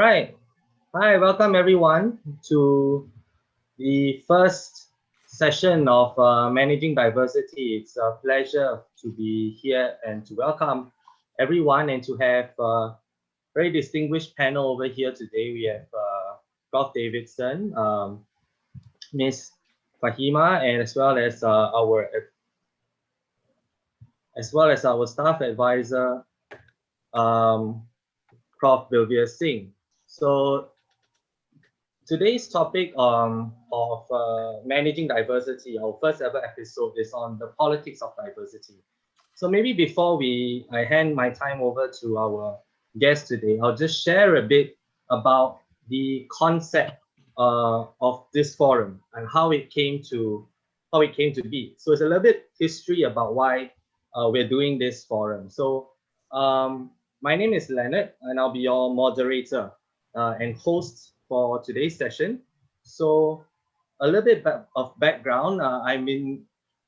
Right. Hi, welcome everyone to the first session of Managing Diversity. It's a pleasure to be here and to welcome everyone and to have a very distinguished panel over here today. We have Prof Davidson, Ms. Faheema, and as well as our staff advisor, Prof Singh. So today's topic of managing diversity, our first ever episode, is on the politics of diversity. So maybe before I hand my time over to our guest today, I'll just share a bit about the concept of this forum and how it came to be. So it's a little bit history about why we're doing this forum. So my name is Leonard, and I'll be your moderator and host for today's session. So a little bit of background. I'm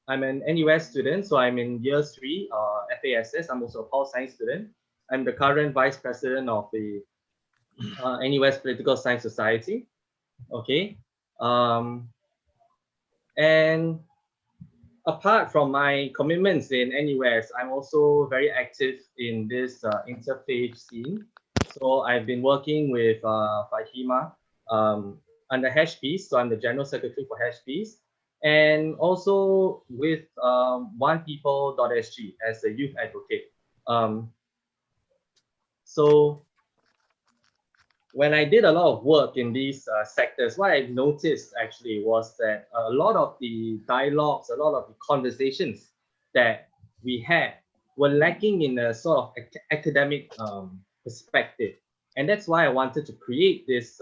an NUS student, so I'm in year 3 FASS. I'm also a Pol Science student. I'm the current vice president of the NUS Political Science Society. Okay, and apart from my commitments in NUS, I'm also very active in this interfaith scene. So I've been working with Faheema under hash.peace. So I'm the general secretary for hash.peace, and also with onepeople.sg as a youth advocate. So when I did a lot of work in these sectors, what I noticed actually was that a lot of the dialogues, a lot of the conversations that we had were lacking in a sort of academic perspective. And that's why I wanted to create this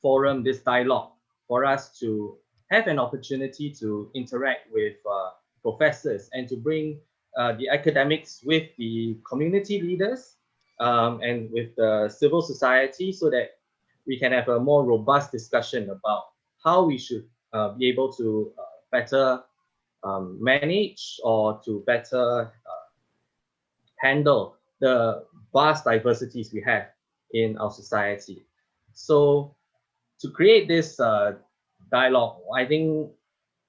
forum, this dialogue, for us to have an opportunity to interact with professors and to bring the academics with the community leaders and with the civil society, so that we can have a more robust discussion about how we should be able to better manage or to better handle the vast diversities we have in our society. So to create this dialogue, I think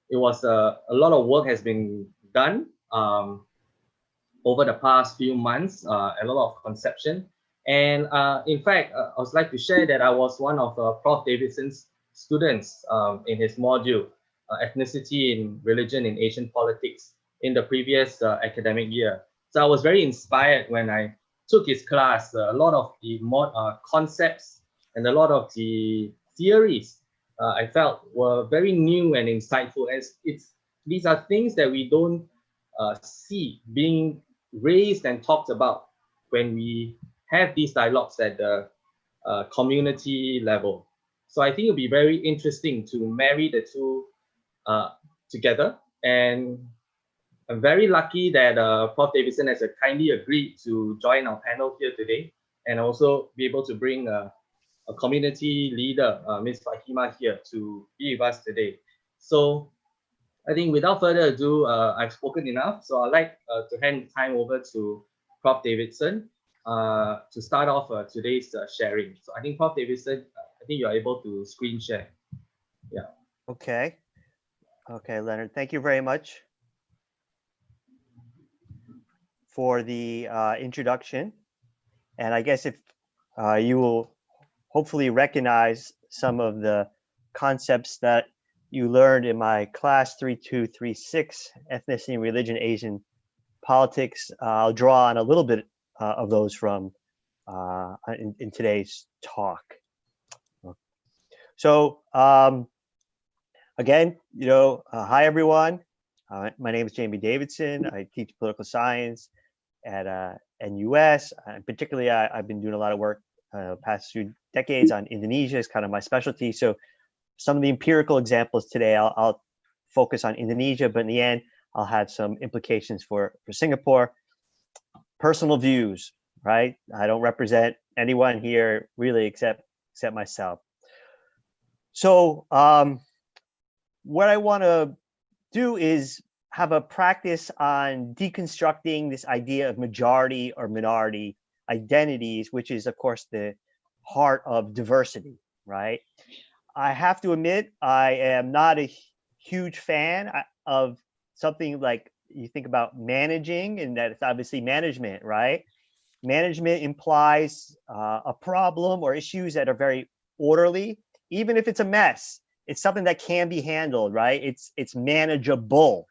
it was a lot of work has been done over the past few months, a lot of conception. And in fact, I would like to share that I was one of Prof Davidson's students in his module, Ethnicity in Religion in Asian Politics, in the previous academic year. So I was very inspired when I took his class. A lot of the concepts and a lot of the theories I felt were very new and insightful. As these are things that we don't see being raised and talked about when we have these dialogues at the community level. So I think it'll be very interesting to marry the two together. And I'm very lucky that Prof Davidson has kindly agreed to join our panel here today, and also be able to bring a community leader, Ms. Faheema, here to be with us today. So I think without further ado, I've spoken enough. So I'd like to hand time over to Prof Davidson to start off today's sharing. So I think Prof Davidson, I think you're able to screen share. Yeah. Okay. Okay, Leonard, thank you very much for the introduction. And I guess if you will hopefully recognize some of the concepts that you learned in my class 3236, Ethnicity and Religion, Asian Politics. I'll draw on a little bit of those from in today's talk. So again, hi everyone. My name is Jamie Davidson. I teach political science at NUS. Particularly, I've been doing a lot of work past few decades on Indonesia is kind of my specialty. So some of the empirical examples today, I'll focus on Indonesia, but in the end, I'll have some implications for Singapore. Personal views, right? I don't represent anyone here really except myself. So what I want to do is have a practice on deconstructing this idea of majority or minority identities, which is, of course, the heart of diversity, right? I have to admit, I am not a huge fan of something like you think about managing, and that it's obviously management, right? Management implies a problem or issues that are very orderly, even if it's a mess. It's something that can be handled, right? It's manageable,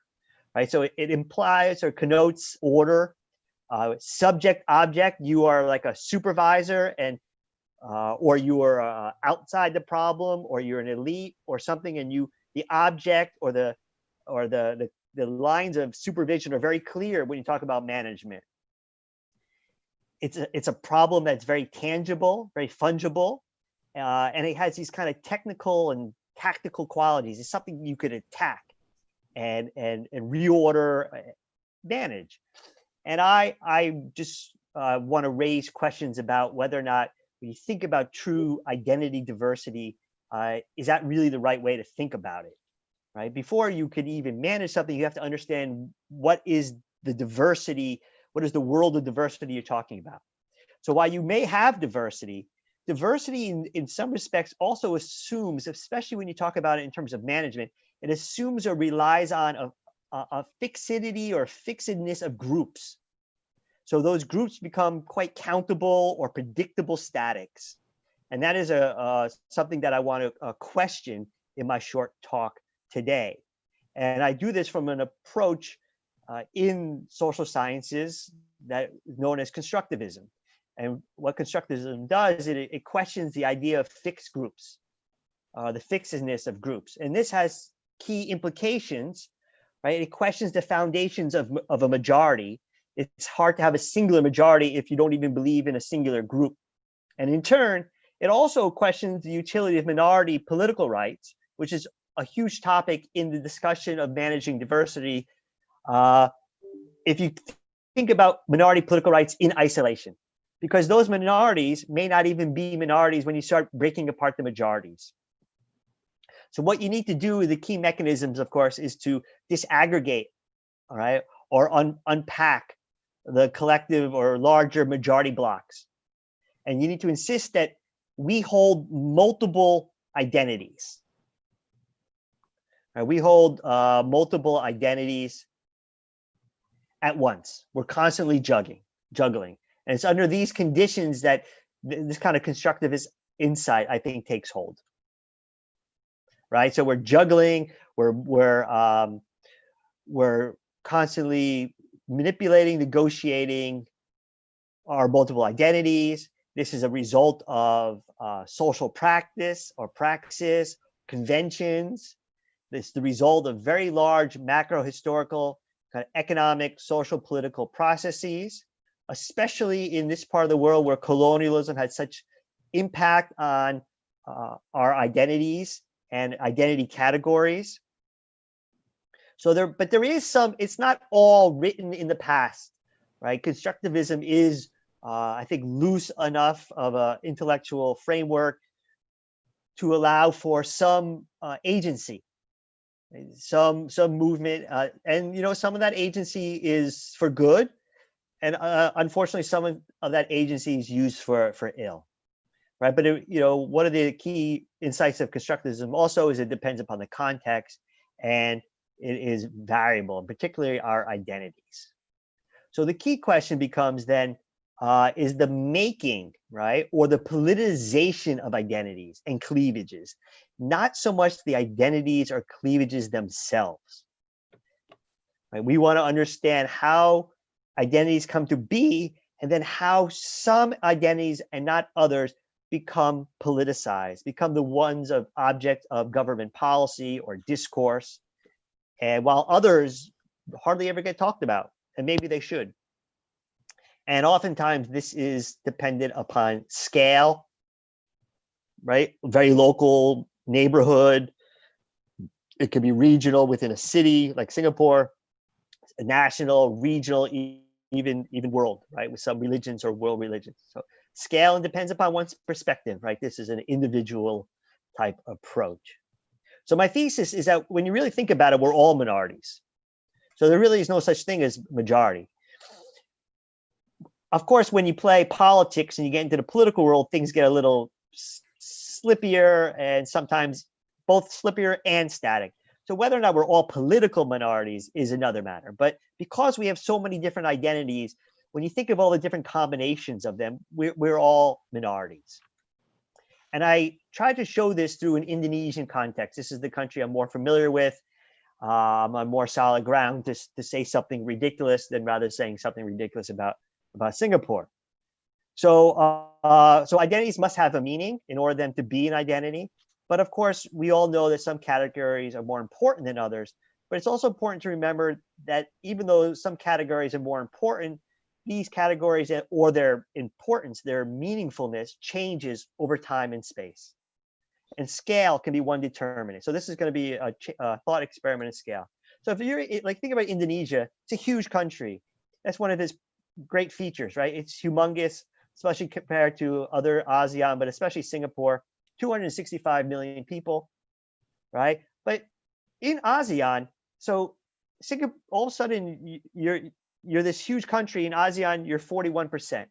right? So it implies or connotes order. Subject object, you are like a supervisor, and or you are outside the problem, or you're an elite or something, and the object or the lines of supervision are very clear when you talk about management. It's a problem that's very tangible, very fungible, and it has these kind of technical and tactical qualities. It's something you could attack and reorder, manage. And I just want to raise questions about whether or not, when you think about true identity diversity, is that really the right way to think about it, right? Before you could even manage something, you have to understand what is the diversity, what is the world of diversity you're talking about. So while you may have diversity in some respects also assumes, especially when you talk about it in terms of management, it assumes or relies on a fixity or fixedness of groups. So those groups become quite countable or predictable statics. And that is something that I want to question in my short talk today. And I do this from an approach in social sciences that is known as constructivism. And what constructivism does, it questions the idea of fixed groups, the fixedness of groups. And this has key implications, right? It questions the foundations of a majority. It's hard to have a singular majority if you don't even believe in a singular group. And in turn, it also questions the utility of minority political rights, which is a huge topic in the discussion of managing diversity. If you think about minority political rights in isolation, because those minorities may not even be minorities when you start breaking apart the majorities. So what you need to do, the key mechanisms, of course, is to disaggregate, all right, or unpack the collective or larger majority blocks. And you need to insist that we hold multiple identities. Right? We hold multiple identities at once. We're constantly juggling. And it's under these conditions that this kind of constructivist insight, I think, takes hold. Right? So we're juggling, we're constantly manipulating, negotiating our multiple identities. This is a result of social practice or praxis, conventions. This is the result of very large macro historical, kind of economic, social, political processes, especially in this part of the world where colonialism had such impact on our identities and identity categories. So there is some, it's not all written in the past, right? Constructivism is, I think, loose enough of an intellectual framework to allow for some agency, some movement, and some of that agency is for good, and unfortunately, some of that agency is used for ill, right? But one of the key insights of constructivism also is it depends upon the context, and it is variable, particularly our identities. So the key question becomes then, is the making, right, or the politicization of identities and cleavages, not so much the identities or cleavages themselves. Right? We want to understand how identities come to be, and then how some identities and not others become politicized, become the ones of object of government policy or discourse, and while others hardly ever get talked about, and maybe they should. And oftentimes this is dependent upon scale, right? Very local, neighborhood. It could be regional within a city like Singapore, national, regional, even world, right? With some religions or world religions. So scale and depends upon one's perspective, right? This is an individual type approach. So my thesis is that when you really think about it, we're all minorities. So there really is no such thing as majority. Of course, when you play politics and you get into the political world, things get a little slippier and sometimes both slippier and static. So whether or not we're all political minorities is another matter. But because we have so many different identities, when you think of all the different combinations of them, we're all minorities. And I tried to show this through an Indonesian context. This is the country I'm more familiar with. I'm on more solid ground to say something ridiculous than rather saying something ridiculous about Singapore. So so identities must have a meaning in order for them to be an identity. But of course, we all know that some categories are more important than others. But it's also important to remember that even though some categories are more important, these categories or their importance, their meaningfulness changes over time and space. And scale can be one determinant. So this is going to be a thought experiment in scale. So if you're like, think about Indonesia, it's a huge country. That's one of its great features, right? It's humongous, especially compared to other ASEAN, but especially Singapore, 265 million people, right? But in ASEAN, so Singapore, all of a sudden you're this huge country. In ASEAN, you're 41%.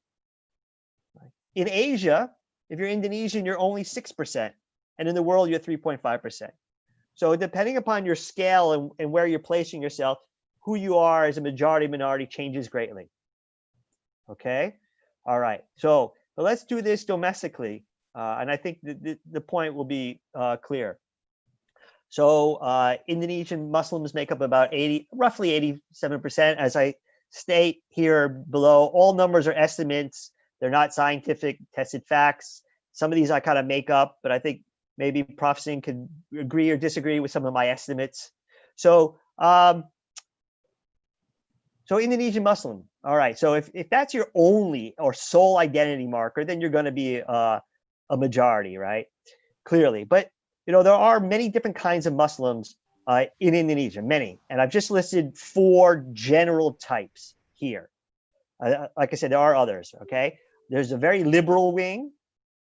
In Asia, if you're Indonesian, you're only 6%. And in the world, you're 3.5%. So depending upon your scale and where you're placing yourself, who you are as a majority minority changes greatly. Okay. All right. So but let's do this domestically. And I think the point will be clear. So Indonesian Muslims make up about roughly 87%. As I state here below, all numbers are estimates. They're not scientific tested facts. Some of these I kind of make up, but I think maybe Prof Singh could agree or disagree with some of my estimates. So so Indonesian Muslim. All right. So if that's your only or sole identity marker, then you're going to be a majority, right? Clearly. But you know, there are many different kinds of Muslims in Indonesia, many. And I've just listed 4 general types here. Like I said, there are others, okay? There's a very liberal wing,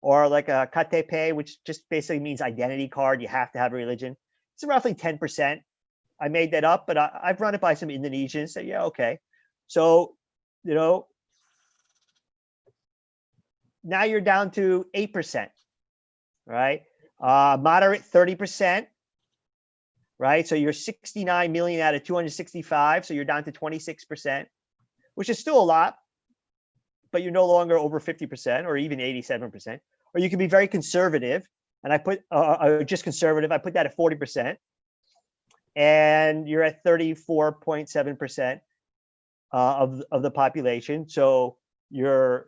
or like a KTP, which just basically means identity card. You have to have a religion. It's roughly 10%. I made that up, but I've run it by some Indonesians. So yeah, okay. So, you know, now you're down to 8%, right? Moderate 30%, right? So you're 69 million out of 265. So you're down to 26%, which is still a lot, but you're no longer over 50% or even 87%. Or you can be very conservative. And I put just conservative. I put that at 40%. And you're at 34.7% of the population. So you're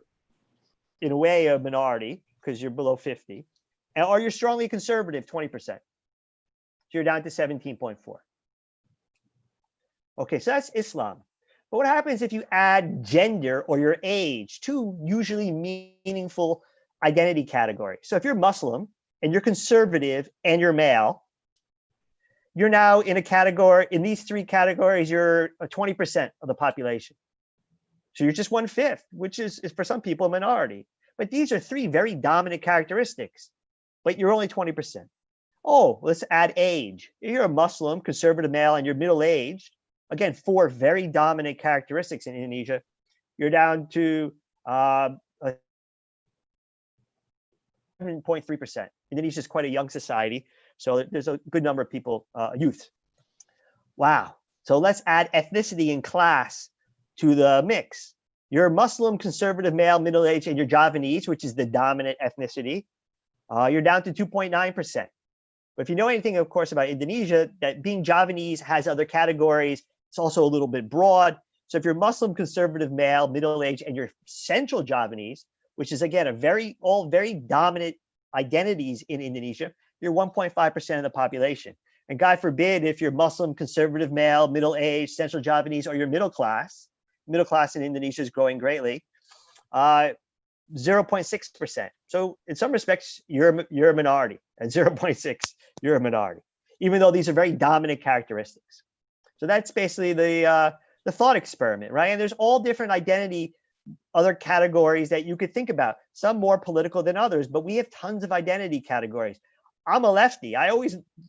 in a way a minority because you're below 50. Or you're strongly conservative, 20%. So you're down to 17.4. Okay, so that's Islam. But what happens if you add gender or your age, 2 usually meaningful identity categories? So if you're Muslim and you're conservative and you're male, you're now in a category, in these 3 categories, you're 20% of the population. So you're just 1/5, which is for some people a minority. But these are 3 very dominant characteristics, but you're only 20%. Oh, let's add age. You're a Muslim, conservative male, and you're middle-aged. Again, 4 very dominant characteristics in Indonesia. You're down to 7.3%. Indonesia is quite a young society, so there's a good number of people, youth. Wow. So let's add ethnicity and class to the mix. You're Muslim, conservative male, middle-aged, and you're Javanese, which is the dominant ethnicity. You're down to 2.9%. But if you know anything, of course, about Indonesia, that being Javanese has other categories. It's also a little bit broad. So if you're Muslim, conservative male, middle-aged, and you're Central Javanese, which is, again, all very dominant identities in Indonesia, you're 1.5% of the population. And God forbid, if you're Muslim, conservative male, middle-aged, Central Javanese, or you're middle class in Indonesia is growing greatly, 0.6%. So in some respects, you're a minority. At 0.6, you're a minority, even though these are very dominant characteristics. So that's basically the thought experiment, right? And there's all different identity, other categories that you could think about, some more political than others, but we have tons of identity categories. I'm a lefty.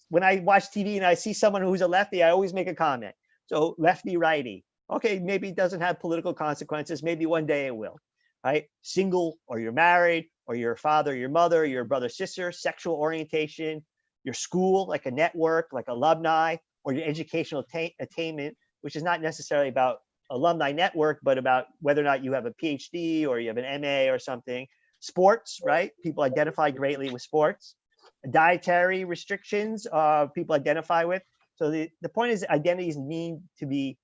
When I watch TV and I see someone who's a lefty, I always make a comment. So lefty, righty. Okay, maybe it doesn't have political consequences. Maybe one day it will, right? Single, or you're married, or your father, your mother, your brother, sister, sexual orientation, your school, like a network, like alumni, or your educational attainment, which is not necessarily about alumni network, but about whether or not you have a PhD or you have an MA or something. Sports, right? People identify greatly with sports. Dietary restrictions, people identify with. So the point is identities need to be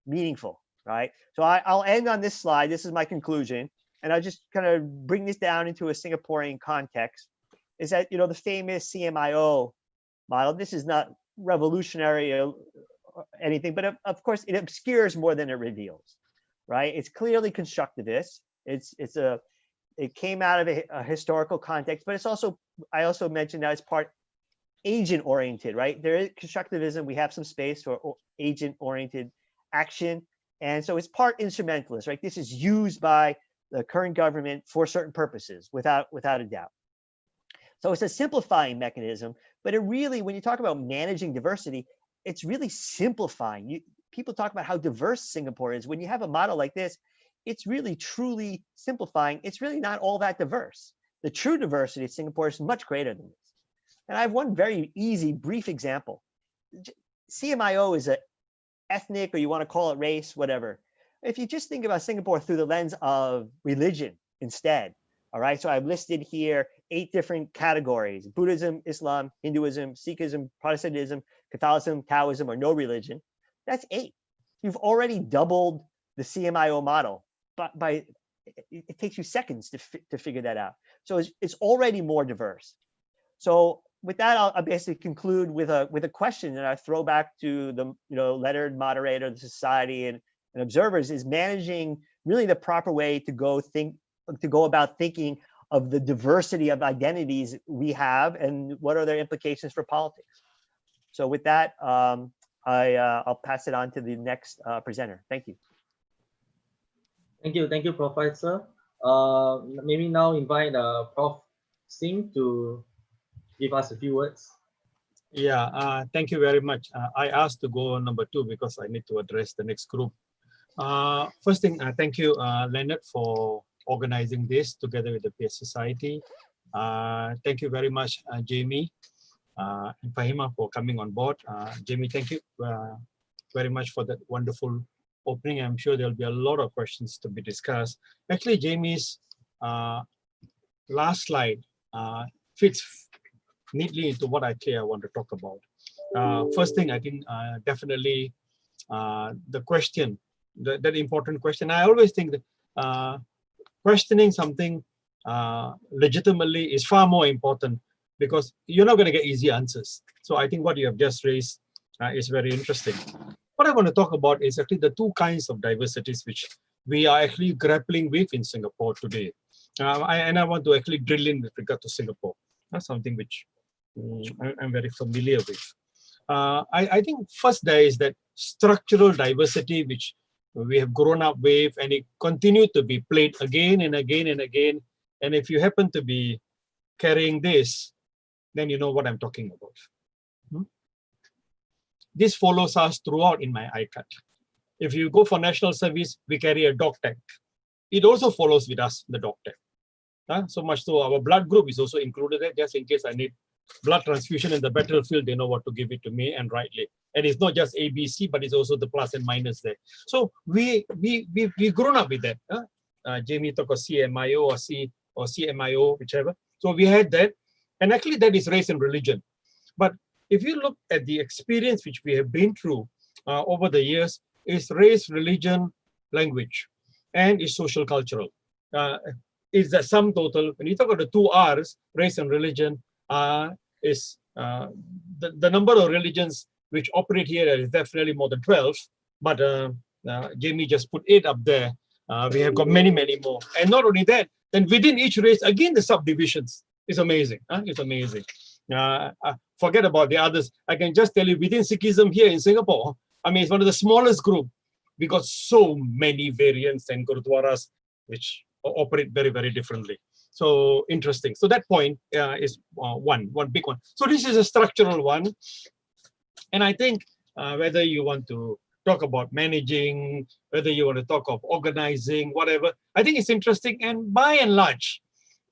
meaningful, right? So I'll end on this slide. This is my conclusion. And I'll just kind of bring this down into a Singaporean context, is that, the famous CMIO model, this is not revolutionary or anything, but of course it obscures more than it reveals, right? It's clearly constructivist. It came out of a historical context, but it's also, I also mentioned that it's part agent oriented, right? There is constructivism. We have some space for agent oriented action. And so it's part instrumentalist, right? This is used by the current government for certain purposes, without a doubt. So it's a simplifying mechanism, but it really, when you talk about managing diversity, it's really simplifying. People talk about how diverse Singapore is. When you have a model like this, it's really truly simplifying. It's really not all that diverse. The true diversity of Singapore is much greater than this. And I have one very easy, brief example. CMIO is an ethnic, or you want to call it race, whatever. If you just think about Singapore through the lens of religion instead, all right? So I've listed here 8 different categories: Buddhism, Islam, Hinduism, Sikhism, Protestantism, Catholicism, Taoism, or no religion. That's 8. You've already doubled the CMIO model, but it takes you seconds to figure that out. So it's already more diverse. So with that, I'll basically conclude with a question that I throw back to the lettered moderator, the society, and observers: is managing really the proper way to go about thinking of the diversity of identities we have, and what are their implications for politics? So with that, I'll pass it on to the next presenter. Thank you. Thank you, Professor. Maybe now invite Prof Singh to give us a few words. Yeah, thank you very much. I asked to go on number 2 because I need to address the next group. First thing, thank you, Leonard, for organizing this together with the PS Society. Thank you very much, Jamie and Faheema, for coming on board. Jamie, thank you very much for that wonderful opening. I'm sure there'll be a lot of questions to be discussed. Actually, Jamie's last slide fits neatly into what I want to talk about. First thing, I think definitely the question, that important question. I always think that questioning something legitimately is far more important, because you're not going to get easy answers. So I think what you have just raised is very interesting. What I want to talk about is actually the 2 kinds of diversities which we are actually grappling with in Singapore today. And I want to actually drill in with regard to Singapore. That's something which I'm very familiar with. I think first there is that structural diversity which we have grown up with, and it continued to be played again and again and again. And if you happen to be carrying this, then you know what I'm talking about. This follows us throughout in my ICAT. If you go for national service, we carry a dog tag. It also follows with us, the dog tag. So much so our blood group is also included there, just in case I need blood transfusion in the battlefield, they know what to give it to me, and rightly. And it's not just ABC, but it's also the plus and minus there. So we've grown up with that. Jamie talked of CMIO or CMIO, whichever. So we had that, and actually that is race and religion. But if you look at the experience which we have been through over the years, is race, religion, language, and is social cultural. Is the sum total. When you talk about the 2 R's, race and religion, is the number of religions which operate here is definitely more than 12, but Jamie just put 8 up there. We have got many more. And not only that, then within each race, again, the subdivisions is amazing. It's amazing. Forget about the others. I can just tell you, within Sikhism here in Singapore, I mean, it's one of the smallest group. We got so many variants and gurudwaras which operate very, very differently. So interesting. So that point is one big one. So this is a structural one. And I think whether you want to talk about managing, whether you want to talk of organizing, whatever. I think it's interesting. And by and large,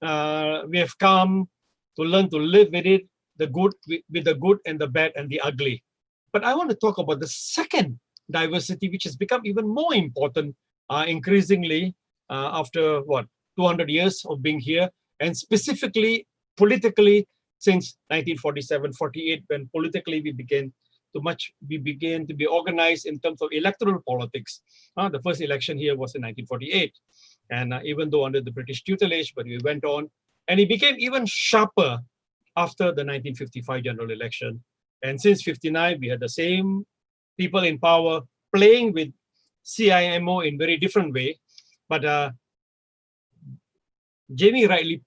we have come to learn to live with it, the good, with the good and the bad and the ugly. But I want to talk about the second diversity, which has become even more important increasingly after 200 years of being here, and specifically politically since 1947-48, when politically we began to be organized in terms of electoral politics. The first election here was in 1948, and even though under the British tutelage, but we went on, and it became even sharper after the 1955 general election. And since 59, we had the same people in power playing with CIMO in very different way. But Jamie rightly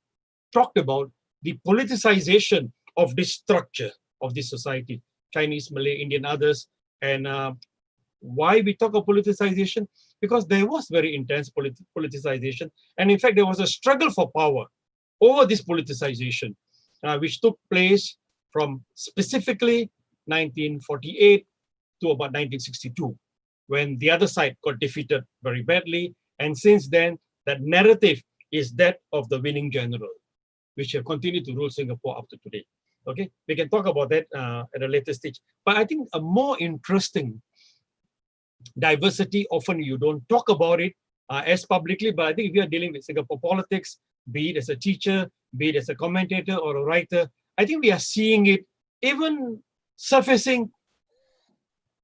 talked about the politicization of this structure of this society, Chinese, Malay, Indian, others. And why we talk of politicization? Because there was very intense politicization. And in fact, there was a struggle for power over this politicization, which took place from specifically 1948 to about 1962, when the other side got defeated very badly. And since then, that narrative is that of the winning general, which have continued to rule Singapore up to today. Okay, we can talk about that at a later stage. But I think a more interesting diversity, often you don't talk about it as publicly, but I think if you are dealing with Singapore politics, be it as a teacher, be it as a commentator or a writer, I think we are seeing it even surfacing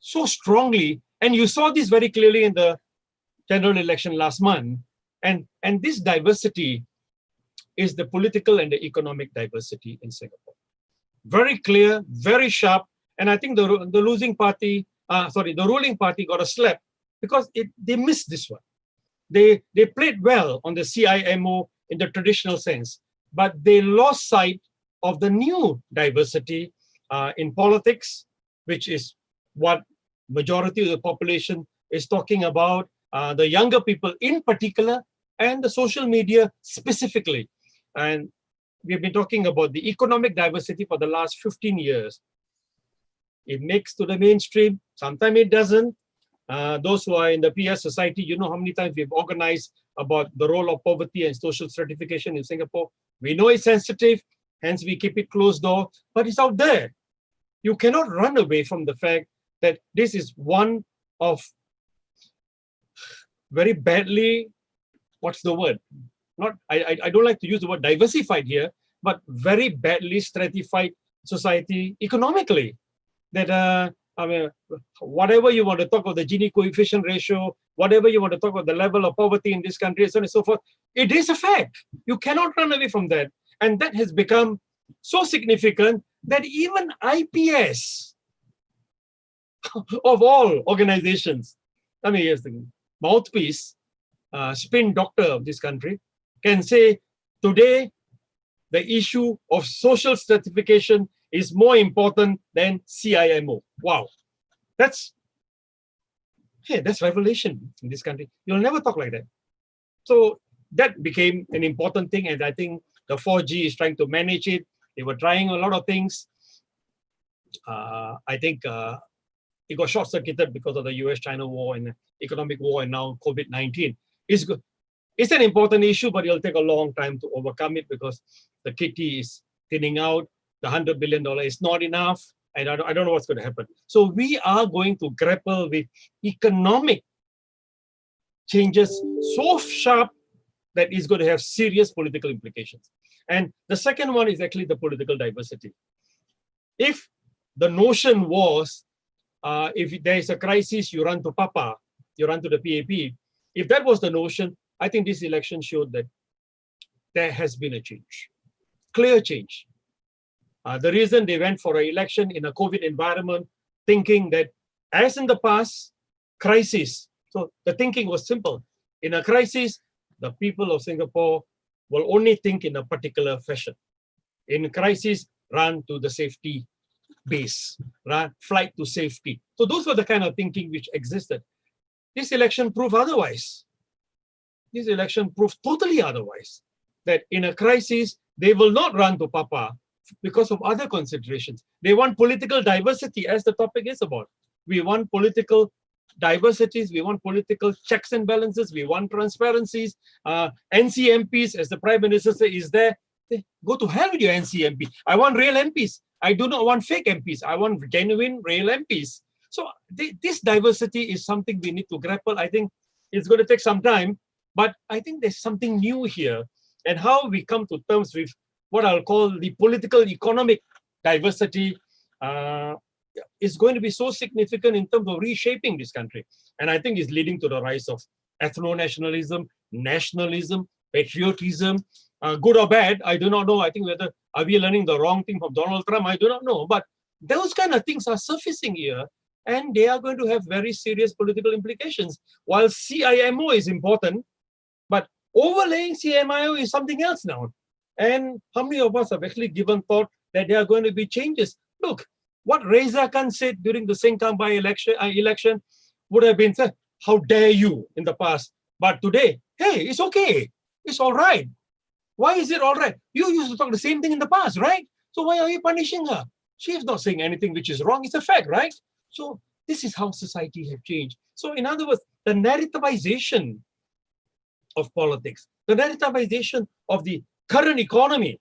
so strongly. And you saw this very clearly in the general election last month. And this diversity is the political and the economic diversity in Singapore. Very clear, very sharp. And I think the ruling party got a slap because they missed this one. They played well on the CIMO in the traditional sense, but they lost sight of the new diversity in politics, which is what majority of the population is talking about, the younger people in particular, and the social media specifically. And we've been talking about the economic diversity for the last 15 years. It makes to the mainstream, sometimes it doesn't. Those who are in the PS society, you know how many times we've organized about the role of poverty and social stratification in Singapore. We know it's sensitive, hence we keep it closed door, but it's out there. You cannot run away from the fact that this is one of very badly, what's the word? I don't like to use the word diversified here, but very badly stratified society economically. That I mean, whatever you want to talk about the Gini coefficient ratio, whatever you want to talk about the level of poverty in this country, and so on and so forth, it is a fact. You cannot run away from that. And that has become so significant that even IPS of all organizations, I mean, yes, the mouthpiece, spin doctor of this country, can say today the issue of social stratification is more important than CIMO. Wow, that's revelation in this country. You'll never talk like that. So that became an important thing, and I think the 4G is trying to manage it. They were trying a lot of things. I think it got short-circuited because of the US-China war and economic war, and now COVID-19. It's good. It's an important issue, but it'll take a long time to overcome it because the kitty is thinning out. The $100 billion is not enough, and I don't know what's going to happen. So we are going to grapple with economic changes so sharp that is going to have serious political implications. And the second one is actually the political diversity. If the notion was, if there is a crisis, you run to Papa, you run to the PAP. If that was the notion, I think this election showed that there has been a change, clear change. The reason they went for an election in a COVID environment, thinking that as in the past, crisis. So the thinking was simple. In a crisis, the people of Singapore will only think in a particular fashion. In crisis, run to the safety base, run, flight to safety. So those were the kind of thinking which existed. This election proved otherwise. This election proved totally otherwise. That in a crisis, they will not run to Papa because of other considerations. They want political diversity, as the topic is about. We want political diversities, we want political checks and balances, we want transparencies. NCMPs, as the Prime Minister said, is there. Go to hell with your NCMP. I want real MPs. I do not want fake MPs. I want genuine, real MPs. So this diversity is something we need to grapple. I think it's going to take some time, but I think there's something new here. And how we come to terms with what I'll call the political economic diversity is going to be so significant in terms of reshaping this country. And I think it's leading to the rise of ethno-nationalism, nationalism, patriotism, good or bad, I do not know. I think whether are we learning the wrong thing from Donald Trump, I do not know. But those kind of things are surfacing here, and they are going to have very serious political implications. While CIMO is important, but overlaying CMIO is something else now. And how many of us have actually given thought that there are going to be changes? Look, what Reza Khan said during the Sengkang by-election would have been said, how dare you in the past. But today, hey, it's okay. It's all right. Why is it all right? You used to talk the same thing in the past, right? So why are you punishing her? She is not saying anything which is wrong. It's a fact, right? So this is how society has changed. So in other words, the narrativization of politics, the narrativization of the current economy.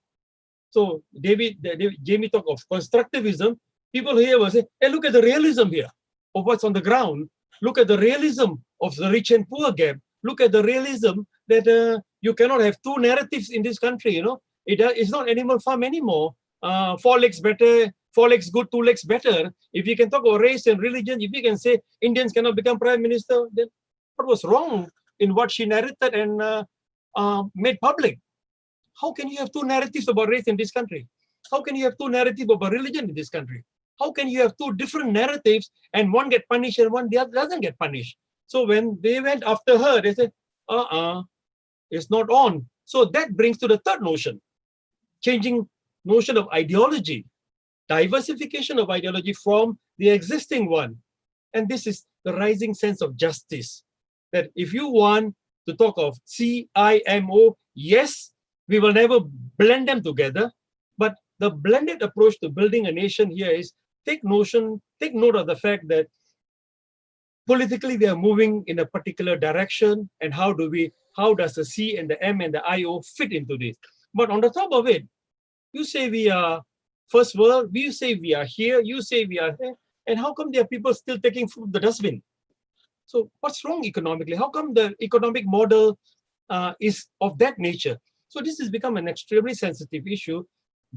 So Jamie talked of constructivism. People here will say, hey, look at the realism here of what's on the ground. Look at the realism of the rich and poor gap. Look at the realism that you cannot have two narratives in this country. You know, it's not Animal Farm anymore. 4 legs better, 4 legs good, 2 legs better. If you can talk about race and religion, if you can say Indians cannot become prime minister, then what was wrong in what she narrated and made public? How can you have two narratives about race in this country? How can you have two narratives about religion in this country? How can you have two different narratives and one get punished and one the other doesn't get punished? So when they went after her, they said, it's not on. So that brings to the third notion, changing notion of ideology, diversification of ideology from the existing one. And this is the rising sense of justice. That if you want to talk of CIMO, yes, we will never blend them together, but the blended approach to building a nation here is take note of the fact that politically we are moving in a particular direction, and how does the C and the M and the IO fit into this? But on the top of it, you say we are first world, you say we are here, you say we are there, and how come there are people still taking food from the dustbin? So what's wrong economically? How come the economic model is of that nature? So this has become an extremely sensitive issue.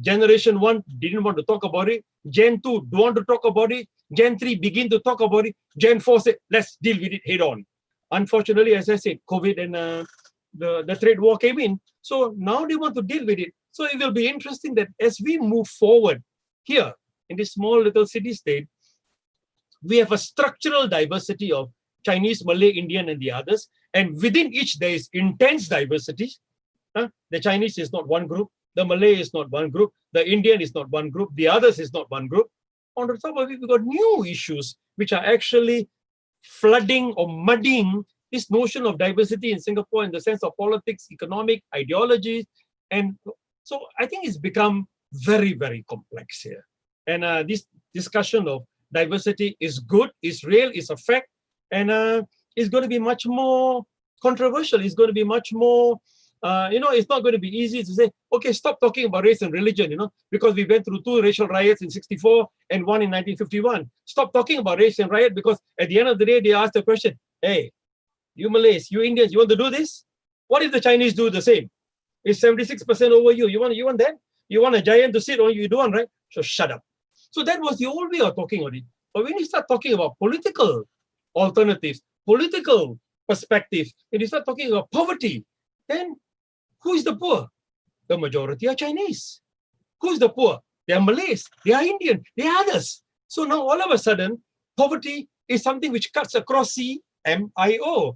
Generation 1 didn't want to talk about it. Gen 2 don't want to talk about it. Gen 3 begin to talk about it. Gen 4 said, let's deal with it head on. Unfortunately, as I said, COVID and the trade war came in. So now they want to deal with it. So it will be interesting that as we move forward here in this small little city-state, we have a structural diversity of Chinese, Malay, Indian, and the others. And within each, there is intense diversity. The Chinese is not one group. The Malay is not one group. The Indian is not one group. The others is not one group. On the top of it, we've got new issues which are actually flooding or muddying this notion of diversity in Singapore in the sense of politics, economic, ideologies. And so I think it's become very, very complex here. And this discussion of diversity is good, is real, is a fact, and it's going to be much more controversial. It's going to be much more it's not going to be easy to say, okay, stop talking about race and religion, because we went through 2 racial riots in 1964 and 1 in 1951. Stop talking about race and riot, because at the end of the day, they ask the question, hey, you Malays, you Indians, you want to do this? What if the Chinese do the same? It's 76% over you. You want that? You want a giant to sit on you? You don't, right? So shut up. So that was the old way of talking about it. But when you start talking about political alternatives, political perspectives, and you start talking about poverty, then who is the poor? The majority are Chinese. Who is the poor? They are Malays, they are Indian, they are others. So now all of a sudden, poverty is something which cuts across CMIO,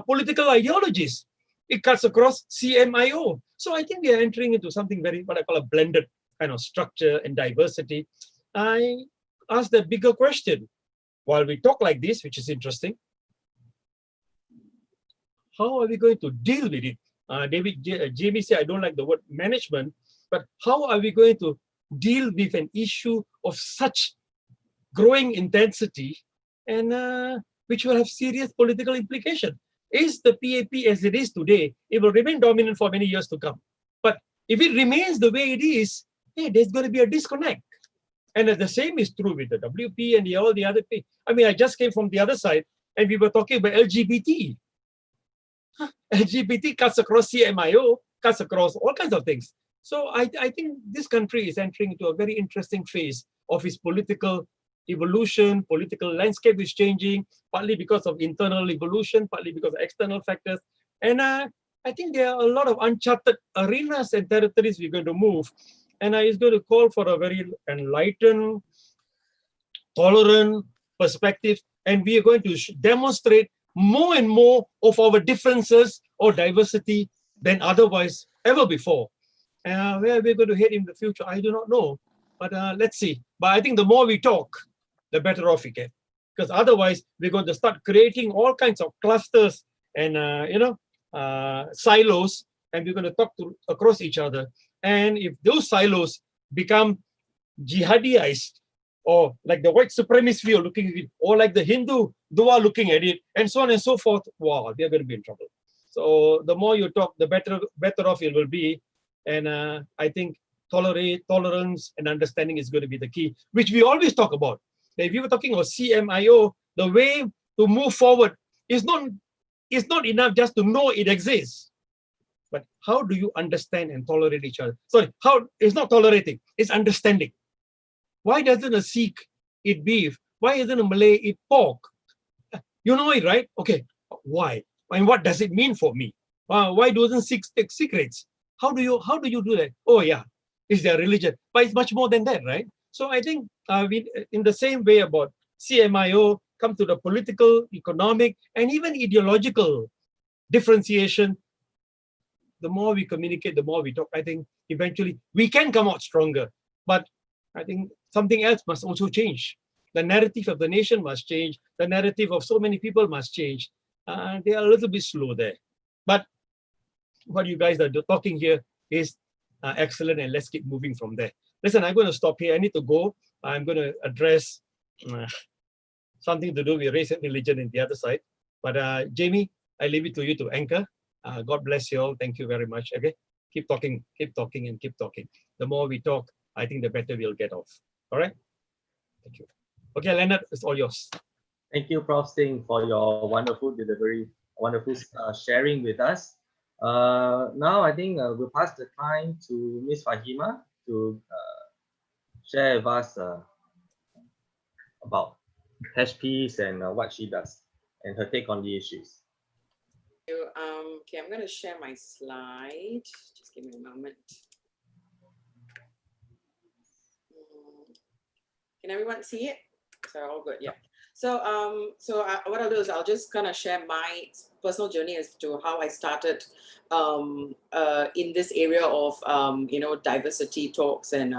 political ideologies. It cuts across CMIO. So I think we are entering into something very, what I call a blended kind of structure and diversity. I ask the bigger question, while we talk like this, which is interesting, how are we going to deal with it? Jamie said, I don't like the word management, but how are we going to deal with an issue of such growing intensity and which will have serious political implication. Is the PAP as it is today, it will remain dominant for many years to come. But if it remains the way it is, hey, there's going to be a disconnect. And the same is true with the WP and all the other things. I mean, I just came from the other side and we were talking about LGBT. LGBT cuts across CMIO, cuts across all kinds of things. So I think this country is entering into a very interesting phase of its political evolution. Political landscape is changing, partly because of internal evolution, partly because of external factors. And I think there are a lot of uncharted arenas and territories we're going to move. And it's going to call for a very enlightened, tolerant perspective. And we are going to demonstrate more and more of our differences or diversity than otherwise ever before. Where we're going to head in the future, I do not know. But let's see. But I think the more we talk, the better off we get. Because otherwise, we're going to start creating all kinds of clusters and silos, and we're going to talk across each other. And if those silos become jihadized, or like the white supremacist view looking at it, or like the Hindu Dua looking at it, and so on and so forth, wow, they're going to be in trouble. So the more you talk, the better off it will be. And I think tolerance and understanding is going to be the key, which we always talk about. If you were talking about CMIO, the way to move forward is not enough just to know it exists. But how do you understand and tolerate each other? Sorry, how it's not tolerating, it's understanding. Why doesn't a Sikh eat beef? Why isn't a Malay eat pork? You know it, right? Okay, why? And what does it mean for me? Why doesn't Sikhs take cigarettes? How do you do that? Oh yeah, it's their religion. But it's much more than that, right? So I think we, in the same way about CMIO, come to the political, economic, and even ideological differentiation. The more we communicate, the more we talk, I think eventually we can come out stronger. But I think something else must also change. The narrative of the nation must change. The narrative of so many people must change. They are a little bit slow there. But what you guys are talking here is excellent, and let's keep moving from there. Listen, I'm going to stop here. I need to go. I'm going to address something to do with race and religion in the other side. But Jamie, I leave it to you to anchor. God bless you all. Thank you very much. Okay, keep talking, and keep talking. The more we talk, I think the better we'll get off. All right. Thank you. Okay, Leonard, it's all yours. Thank you, Prof Singh, for your wonderful delivery, wonderful sharing with us. Now I think we'll pass the time to Ms. Faheema to share with us about hash.peace and what she does and her take on the issues. Okay, I'm going to share my slide. Just give me a moment. Can everyone see it? So all good, yeah. So what I'll do is I'll just kind of share my personal journey as to how I started in this area of diversity talks and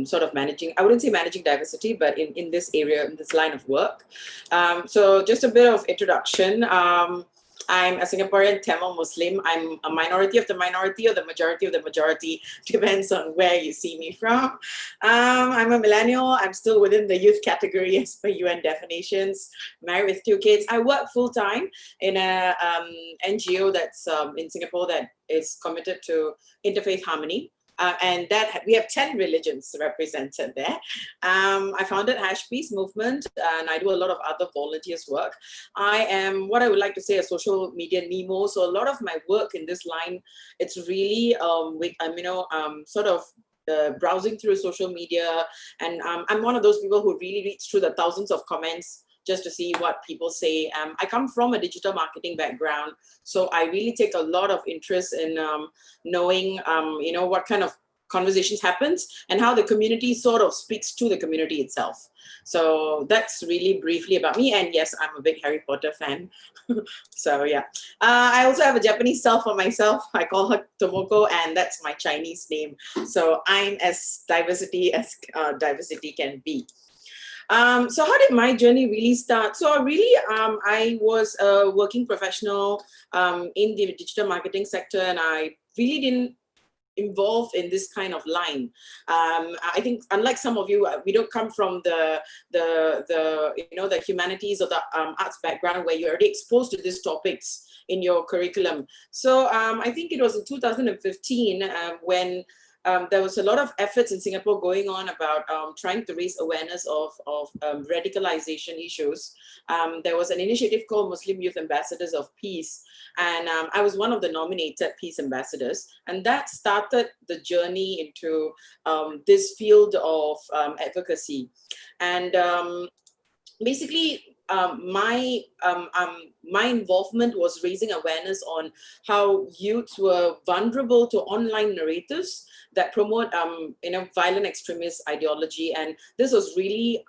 sort of managing. I wouldn't say managing diversity, but in this area, in this line of work. So just a bit of introduction. I'm a Singaporean Tamil Muslim. I'm a minority of the minority or the majority of the majority, depends on where you see me from. I'm a millennial. I'm still within the youth category as per UN definitions, married with 2 kids. I work full-time in a NGO that's in Singapore that is committed to interfaith harmony. And that we have 10 religions represented there. I founded hash.peace movement, and I do a lot of other volunteers work. I am what I would like to say a social media Nemo. So a lot of my work in this line, it's really sort of browsing through social media, and I'm one of those people who really reads through the thousands of comments just to see what people say. I come from a digital marketing background, so I really take a lot of interest in knowing, what kind of conversations happens and how the community sort of speaks to the community itself. So that's really briefly about me. And yes, I'm a big Harry Potter fan. So yeah, I also have a Japanese self for myself. I call her Tomoko, and that's my Chinese name. So I'm as diversity as diversity can be. So how did my journey really start? So really, I was a working professional in the digital marketing sector, and I really didn't involved in this kind of line. I think unlike some of you, we don't come from the humanities or the arts background where you're already exposed to these topics in your curriculum. So I think it was in 2015 when there was a lot of efforts in Singapore going on about trying to raise awareness of radicalization issues. There was an initiative called Muslim Youth Ambassadors of Peace, and I was one of the nominated peace ambassadors, and that started the journey into this field of advocacy. And basically, my involvement was raising awareness on how youths were vulnerable to online narratives that promote violent extremist ideology, and this was really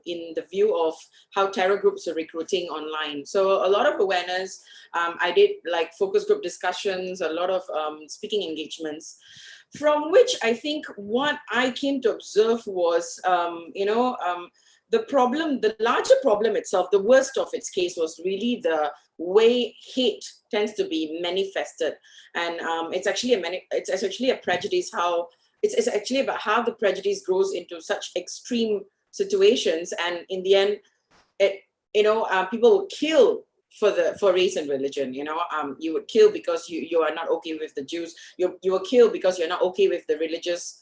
in the view of how terror groups are recruiting online. So a lot of awareness. I did like focus group discussions, a lot of speaking engagements, from which I think what I came to observe was, the larger problem itself, the worst of its case was really the way hate tends to be manifested. And it's actually a prejudice, how it's actually about how the prejudice grows into such extreme situations. And in the end, people would kill for race and religion. You would kill because you are not okay with the Jews. You will kill because you're not okay with the religious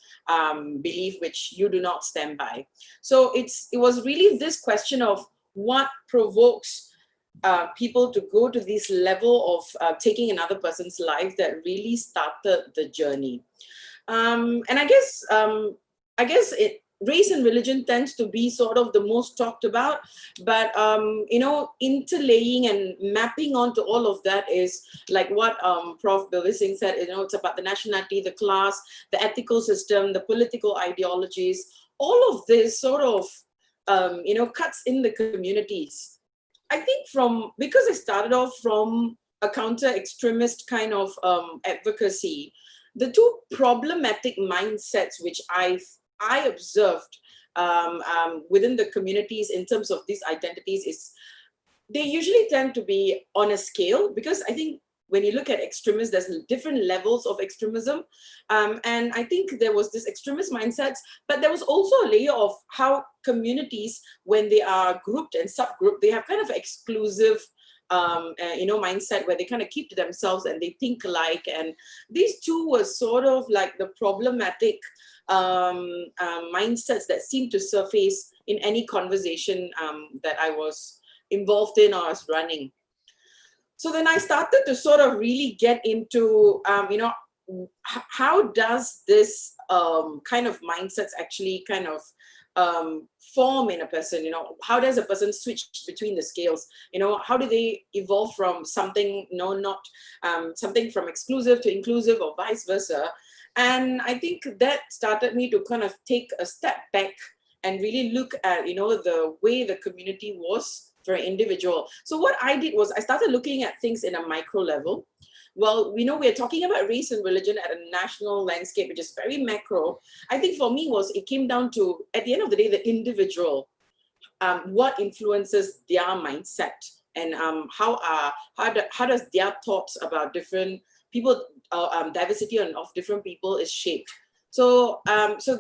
belief which you do not stand by. So it was really this question of what provokes people to go to this level of taking another person's life that really started the journey. And I guess race and religion tends to be sort of the most talked about, but interlaying and mapping onto all of that is like what Prof Singh said. It's about the nationality, the class, the ethical system, the political ideologies. All of this sort of cuts in the communities. I think because I started off from a counter-extremist kind of advocacy, the two problematic mindsets which I observed within the communities in terms of these identities is they usually tend to be on a scale, because I think when you look at extremists, there's different levels of extremism. And I think there was this extremist mindsets, but there was also a layer of how communities, when they are grouped and subgrouped, they have kind of exclusive mindset where they kind of keep to themselves and they think alike. And these two were sort of like the problematic mindsets that seem to surface in any conversation that I was involved in or I was running. So then I started to sort of really get into, how does this kind of mindsets actually kind of form in a person? How does a person switch between the scales? How do they evolve from something, not something from exclusive to inclusive or vice versa? And I think that started me to kind of take a step back and really look at, the way the community was for an individual. So what I did was I started looking at things in a micro level. Well, we're talking about race and religion at a national landscape, which is very macro. I think for me it came down to, at the end of the day, the individual, what influences their mindset, and how does their thoughts about different people, diversity of different people is shaped. So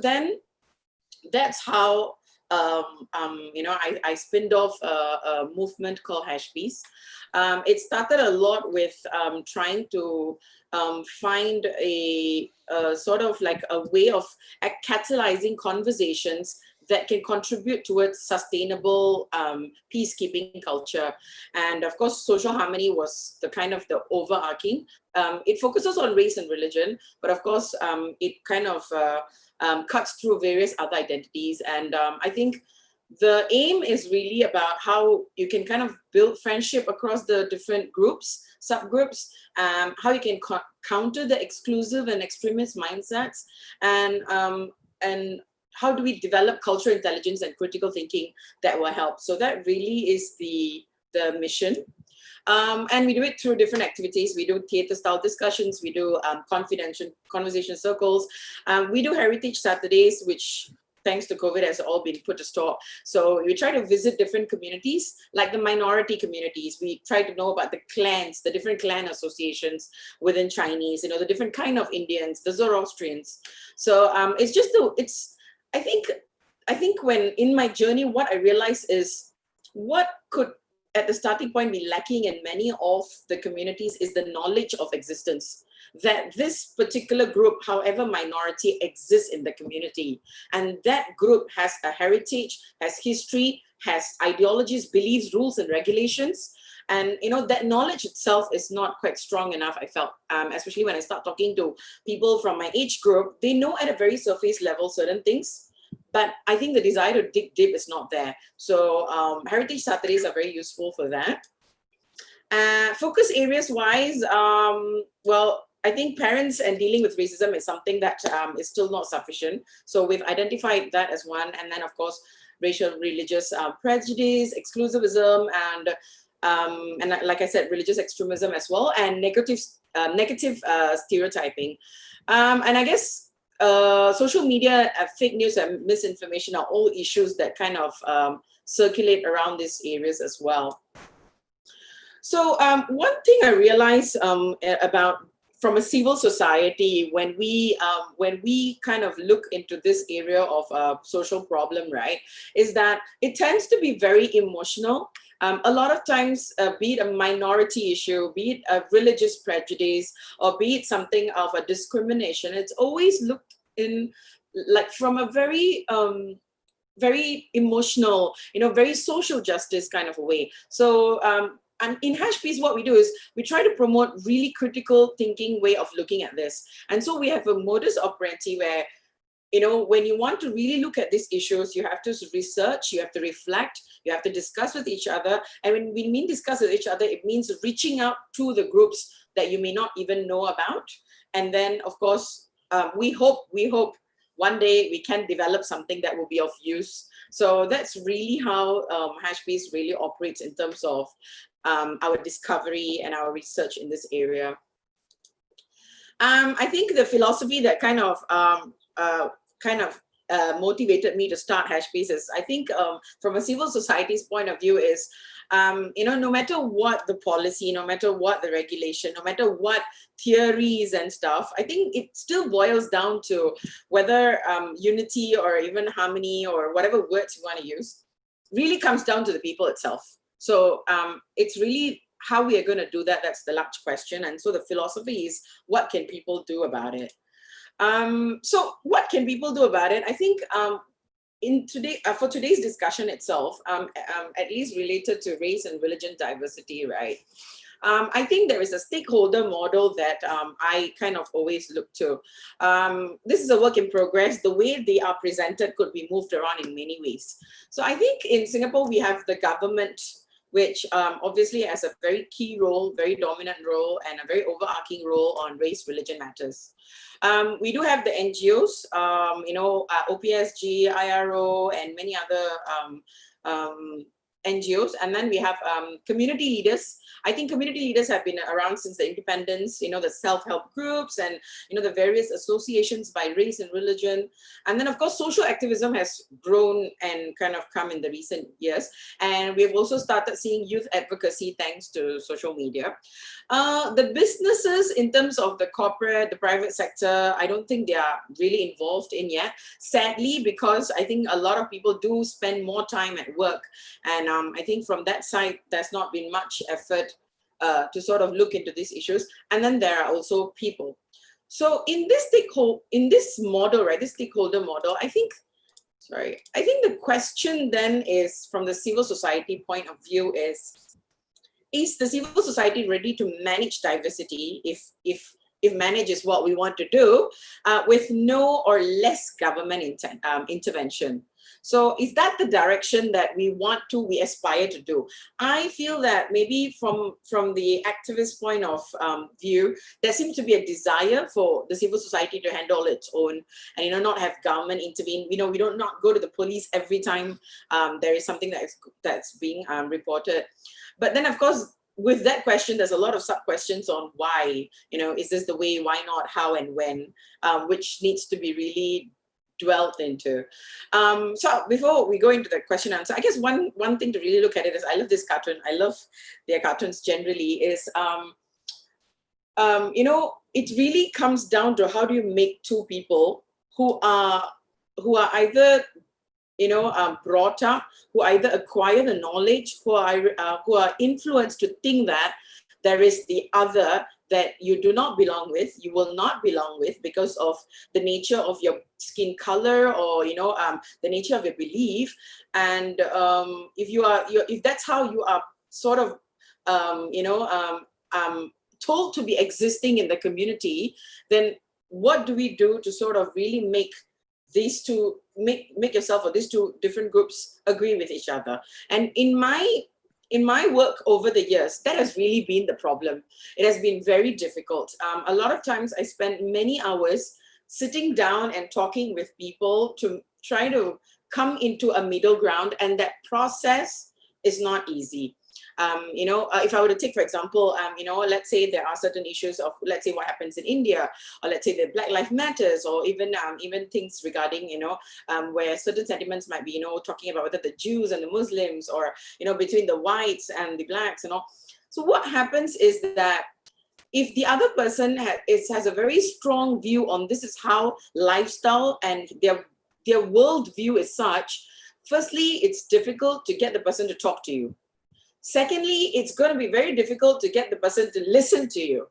then that's how I spinned off a movement called hash.peace. It started a lot with trying to find a sort of like a way of catalyzing conversations that can contribute towards sustainable peacekeeping culture. And of course, social harmony was the kind of the overarching. It focuses on race and religion, but of course, it kind of cuts through various other identities. And I think the aim is really about how you can kind of build friendship across the different groups, subgroups, how you can counter the exclusive and extremist mindsets, and how do we develop cultural intelligence and critical thinking that will help. So that really is the mission. And we do it through different activities. We do theater style discussions, we do confidential conversation circles, we do heritage Saturdays, which thanks to COVID, has all been put to stop. So we try to visit different communities, like the minority communities. We try to know about the clans, the different clan associations within Chinese, the different kind of Indians, the Zoroastrians. So it's just, I think when in my journey, what I realized is what could at the starting point be lacking in many of the communities is the knowledge of existence, that this particular group, however minority, exists in the community. And that group has a heritage, has history, has ideologies, beliefs, rules, and regulations. And that knowledge itself is not quite strong enough, I felt, especially when I start talking to people from my age group. They know at a very surface level certain things, but I think the desire to dig deep is not there. So Heritage Saturdays are very useful for that. Focus areas wise, well, I think parents and dealing with racism is something that is still not sufficient. So we've identified that as one. And then, of course, racial, religious prejudice, exclusivism, and like I said, religious extremism as well, and negative stereotyping. And I guess social media, fake news and misinformation are all issues that kind of circulate around these areas as well. So one thing I realized about from a civil society, when we kind of look into this area of social problem, right, is that it tends to be very emotional. A lot of times, be it a minority issue, be it a religious prejudice, or be it something of a discrimination, it's always looked in like from a very very emotional, very social justice kind of a way. So and in hash.peace, what we do is we try to promote really critical thinking way of looking at this. And so we have a modus operandi where, when you want to really look at these issues, you have to research, you have to reflect, you have to discuss with each other. And when we mean discuss with each other, it means reaching out to the groups that you may not even know about. And then, of course, we hope one day we can develop something that will be of use. So that's really how hash.peace really operates in terms of our discovery and our research in this area. I think the philosophy that kind of motivated me to start hash.peace is, I think from a civil society's point of view is, no matter what the policy, no matter what the regulation, no matter what theories and stuff, I think it still boils down to whether unity or even harmony or whatever words you want to use really comes down to the people itself. So it's really how we are going to do that. That's the large question. And so the philosophy is, what can people do about it? So what can people do about it? I think for today's discussion itself, at least related to race and religion diversity, right? I think there is a stakeholder model that I kind of always look to. This is a work in progress. The way they are presented could be moved around in many ways. So I think in Singapore, we have the government, which obviously has a very key role, very dominant role, and a very overarching role on race, religion matters. We do have the NGOs, OPSG, IRO, and many other NGOs. And then we have community leaders. I think community leaders have been around since the independence, the self-help groups and, the various associations by race and religion. And then, of course, social activism has grown and kind of come in the recent years. And we've also started seeing youth advocacy thanks to social media. The businesses in terms of the corporate, the private sector, I don't think they are really involved in yet. Sadly, because I think a lot of people do spend more time at work. And I think from that side, there's not been much effort to sort of look into these issues. And then there are also people. So in this model, right, this stakeholder model, I think the question then is, from the civil society point of view, is the civil society ready to manage diversity if manage is what we want to do, with no or less government intervention? So is that the direction that we aspire to do? I feel that maybe from the activist point of view, there seems to be a desire for the civil society to handle its own and, not have government intervene. We do not go to the police every time there is something that's being reported. But then, of course, with that question, there's a lot of sub-questions on why, is this the way, why not, how and when, which needs to be really dwelt into. So before we go into the question and answer, I guess one thing to really look at it is, I love this cartoon. I love their cartoons generally, is, you know, it really comes down to how do you make two people who are either, you know, brought up, who either acquire the knowledge, who are influenced to think that there is the other that you do not belong with, you will not belong with because of the nature of your skin color, or, you know, the nature of your belief. And if that's how you are sort of, you know, told to be existing in the community, then what do we do to sort of really make these two, make yourself or these two different groups agree with each other? And in my work over the years, that has really been the problem. It has been very difficult. A lot of times I spent many hours sitting down and talking with people to try to come into a middle ground, and that process is not easy. You know, if I were to take, for example, you know, let's say there are certain issues of, let's say, what happens in India, or let's say the Black Lives Matters, or even things regarding, you know, where certain sentiments might be, you know, talking about whether the Jews and the Muslims, or, you know, between the whites and the blacks and all. So what happens is that if the other person has a very strong view on this is how lifestyle and their worldview is such, firstly, it's difficult to get the person to talk to you. Secondly, it's going to be very difficult to get the person to listen to you.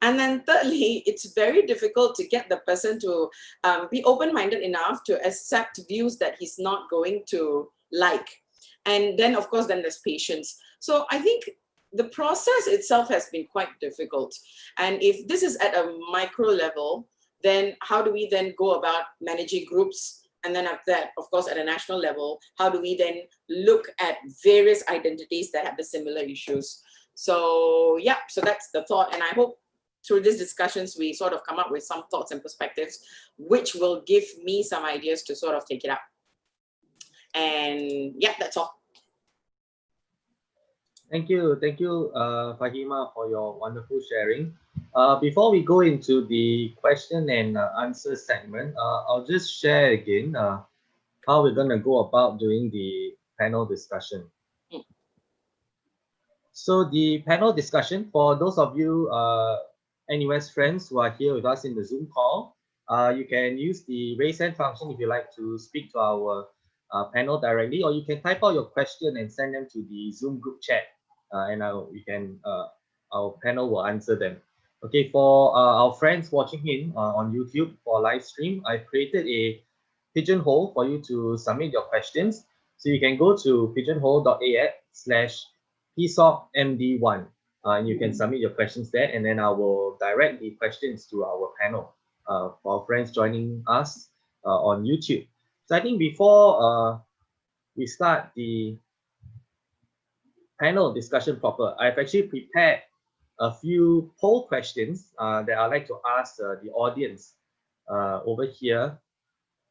And then thirdly, it's very difficult to get the person to be open-minded enough to accept views that he's not going to like. And then, of course, then there's patience. So I think the process itself has been quite difficult. And if this is at a micro level, then how do we then go about managing groups? And then after that, of course, at a national level, how do we then look at various identities that have the similar issues? So yeah, so that's the thought. And I hope through these discussions, we sort of come up with some thoughts and perspectives, which will give me some ideas to sort of take it up. And yeah, that's all. Thank you, Faheema, for your wonderful sharing. Before we go into the question and answer segment, I'll just share again how we're going to go about doing the panel discussion. So the panel discussion, for those of you NUS friends who are here with us in the Zoom call, you can use the raise hand function if you like to speak to our panel directly, or you can type out your question and send them to the Zoom group chat. And our panel will answer them. Okay, for our friends watching in on YouTube for live stream, I've created a pigeonhole for you to submit your questions. So you can go to pigeonhole.ax/PSSOC-MD1 and you can submit your questions there, and then I will direct the questions to our panel for our friends joining us on YouTube. So I think before we start the panel discussion proper, I've actually prepared a few poll questions that I'd like to ask the audience over here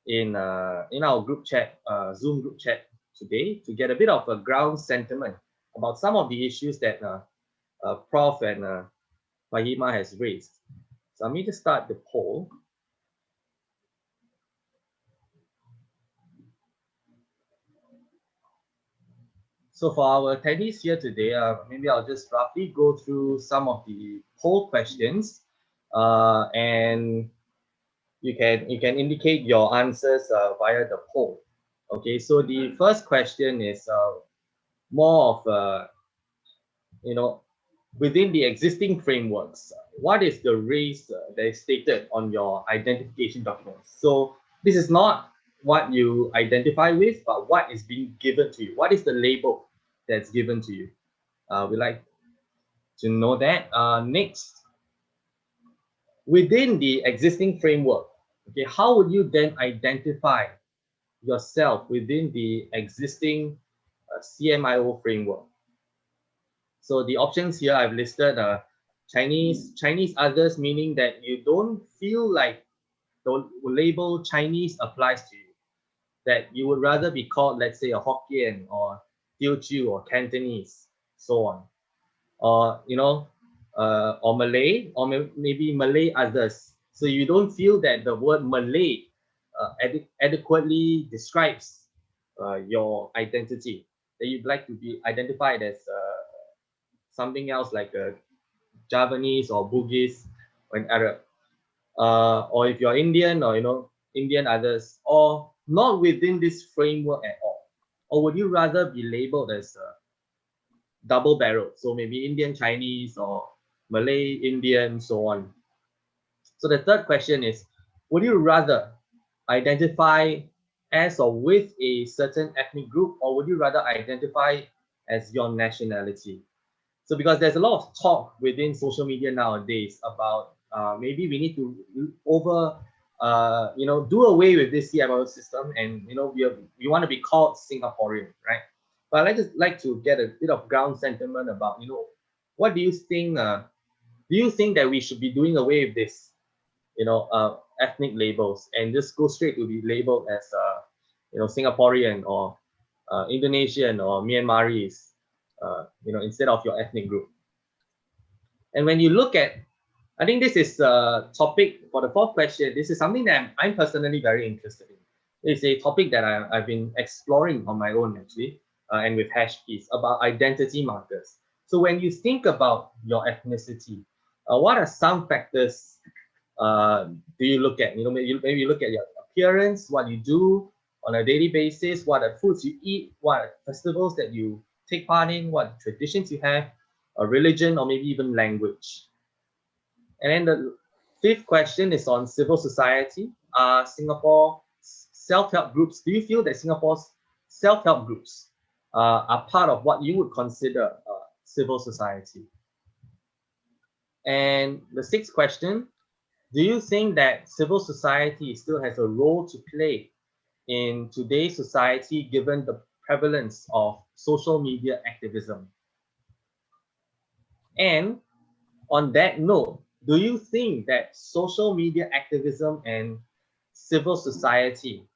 in our group chat, Zoom group chat today, to get a bit of a ground sentiment about some of the issues that Prof and Faheema has raised. So let me just start the poll. So for our attendees here today, maybe I'll just roughly go through some of the poll questions, and you can indicate your answers via the poll. Okay, so the first question is more of you know, within the existing frameworks, what is the race that is stated on your identification documents? So this is not what you identify with, but what is being given to you. What is the label that's given to you? We like to know that. Next, within the existing framework, okay, how would you then identify yourself within the existing CMIO framework? So the options here I've listed are Chinese others, meaning that you don't feel like the label Chinese applies to you, that you would rather be called, let's say, a Hokkien or Teochew or Cantonese, so on. Or, you know, or Malay, or maybe Malay others. So you don't feel that the word Malay adequately describes your identity, that you'd like to be identified as something else like a Javanese or Bugis or an Arab, or if you're Indian or Indian others, or not within this framework at all, or would you rather be labeled as double barreled, so maybe Indian Chinese or Malay Indian, so on? So the third question is, would you rather identify as or with a certain ethnic group, or would you rather identify as your nationality? So because there's a lot of talk within social media nowadays about maybe we need to do away with this CMO system, and we want to be called Singaporean, right? But I'd just like to get a bit of ground sentiment about what do you think? Do you think that we should be doing away with this ethnic labels and just go straight to be labeled as Singaporean or Indonesian or Myanmarese, instead of your ethnic group? And when you look at, I think this is a topic for the fourth question. This is something that I'm personally very interested in. It's a topic that I've been exploring on my own, actually, and with hash.peace, about identity markers. So when you think about your ethnicity, what are some factors do you look at? Maybe you look at your appearance, what you do on a daily basis, what are foods you eat, what are festivals that you take part in, what traditions you have, a religion, or maybe even language. And then the fifth question is on civil society. Singapore self-help groups, do you feel that Singapore's self-help groups are part of what you would consider civil society? And the sixth question, do you think that civil society still has a role to play in today's society given the prevalence of social media activism? And on that note, do you think that social media activism and civil society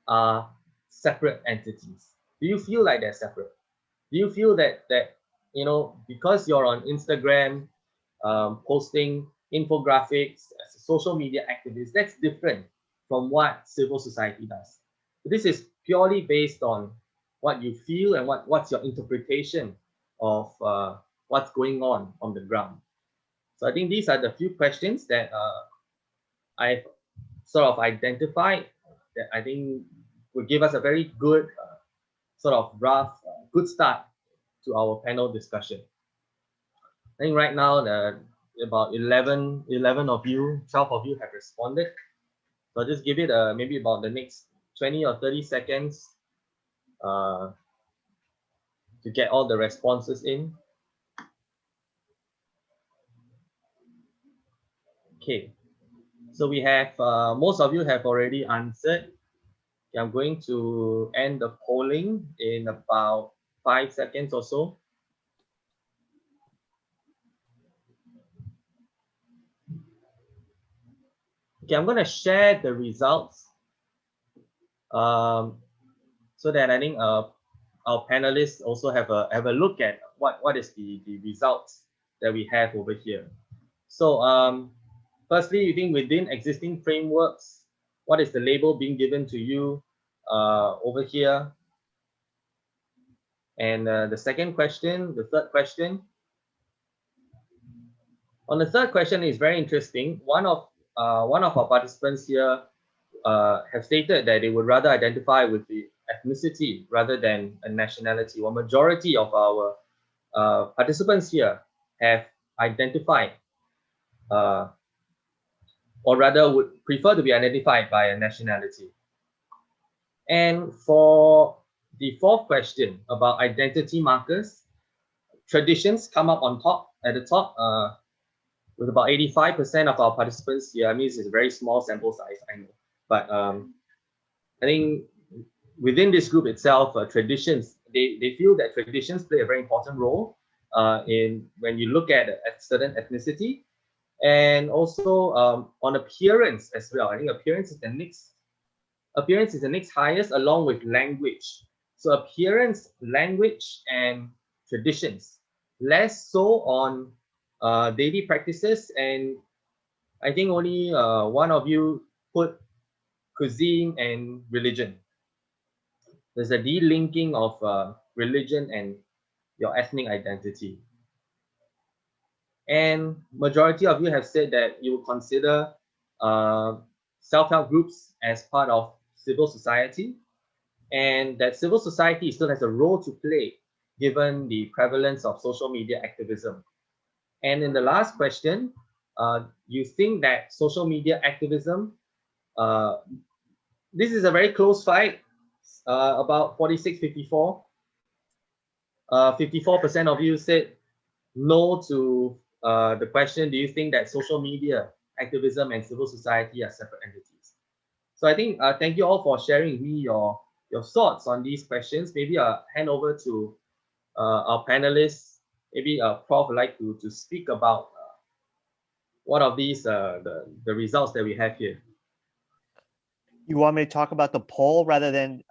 are separate entities? Do you feel like they're separate? Do you feel that because you're on Instagram posting infographics as a social media activist, that's different from what civil society does? This is purely based on what you feel and what's your interpretation of what's going on the ground. So I think these are the few questions that I've sort of identified that I think would give us a very good sort of rough, good start to our panel discussion. I think right now about 11 of you, 12 of you have responded. So I'll just give it maybe about the next 20 or 30 seconds to get all the responses in. Okay, so we have, most of you have already answered. Okay, I'm going to end the polling in about 5 seconds or so. Okay, I'm going to share the results so that I think our panelists also have a look at what is the results that we have over here. So firstly, you think within existing frameworks, what is the label being given to you over here? And the second question, the third question. On the third question is very interesting. One of our participants here have stated that they would rather identify with the ethnicity rather than a nationality. Well, majority of our participants here have identified or rather would prefer to be identified by a nationality. And for the fourth question about identity markers, traditions come up on top, at the top, with about 85% of our participants here. I mean, this is a very small sample size, I know. But I think within this group itself, traditions, they feel that traditions play a very important role in when you look at a certain ethnicity. And also on appearance as well. I think appearance is the next highest, along with language. So appearance, language, and traditions. Less so on daily practices. And I think only one of you put cuisine and religion. There's a delinking of religion and your ethnic identity. And majority of you have said that you will consider self-help groups as part of civil society, and that civil society still has a role to play given the prevalence of social media activism. And in the last question, you think that social media activism, this is a very close fight, about 46-54. 54% of you said no to the question, do you think that social media activism and civil society are separate entities? So I think thank you all for sharing with me your thoughts on these questions. Maybe I'll hand over to our panelists. Maybe Prof would like to speak about one of these, the results that we have here. You want me to talk about the poll rather than,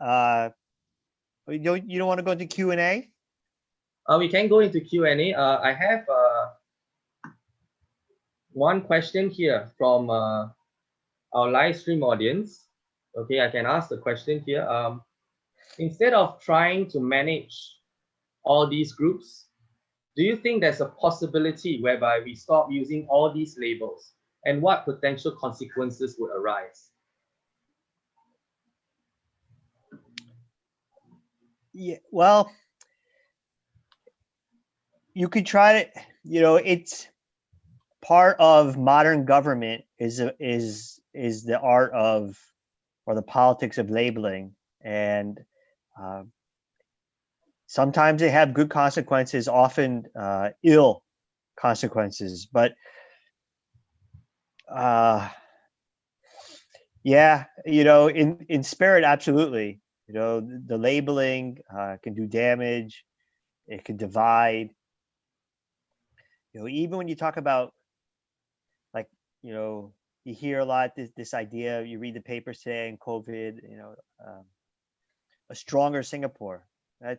you don't want to go into Q&A? We can go into Q&A. I have one question here from our live stream audience. Okay, I can ask the question here. Instead of trying to manage all these groups, do you think there's a possibility whereby we stop using all these labels, and what potential consequences would arise? Yeah, well, you could try to, it's part of modern government is the art of, or the politics of labeling. And sometimes they have good consequences, often ill consequences. But yeah, in spirit, absolutely. The labeling can do damage. It can divide. Even when you talk about, like, you hear a lot this idea. You read the papers saying COVID, a stronger Singapore,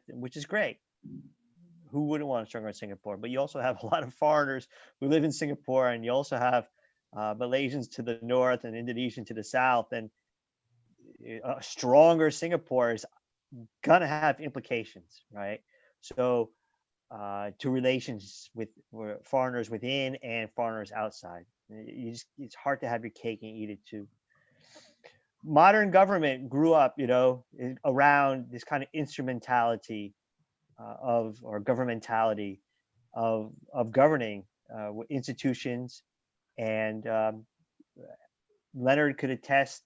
which is great. Who wouldn't want a stronger Singapore? But you also have a lot of foreigners who live in Singapore, and you also have Malaysians to the north and Indonesian to the south. And a stronger Singapore is gonna have implications, right? So to relations with foreigners within and foreigners outside. It's hard to have your cake and eat it too. Modern government grew up, around this kind of instrumentality or governmentality of governing institutions. And Leonard could attest,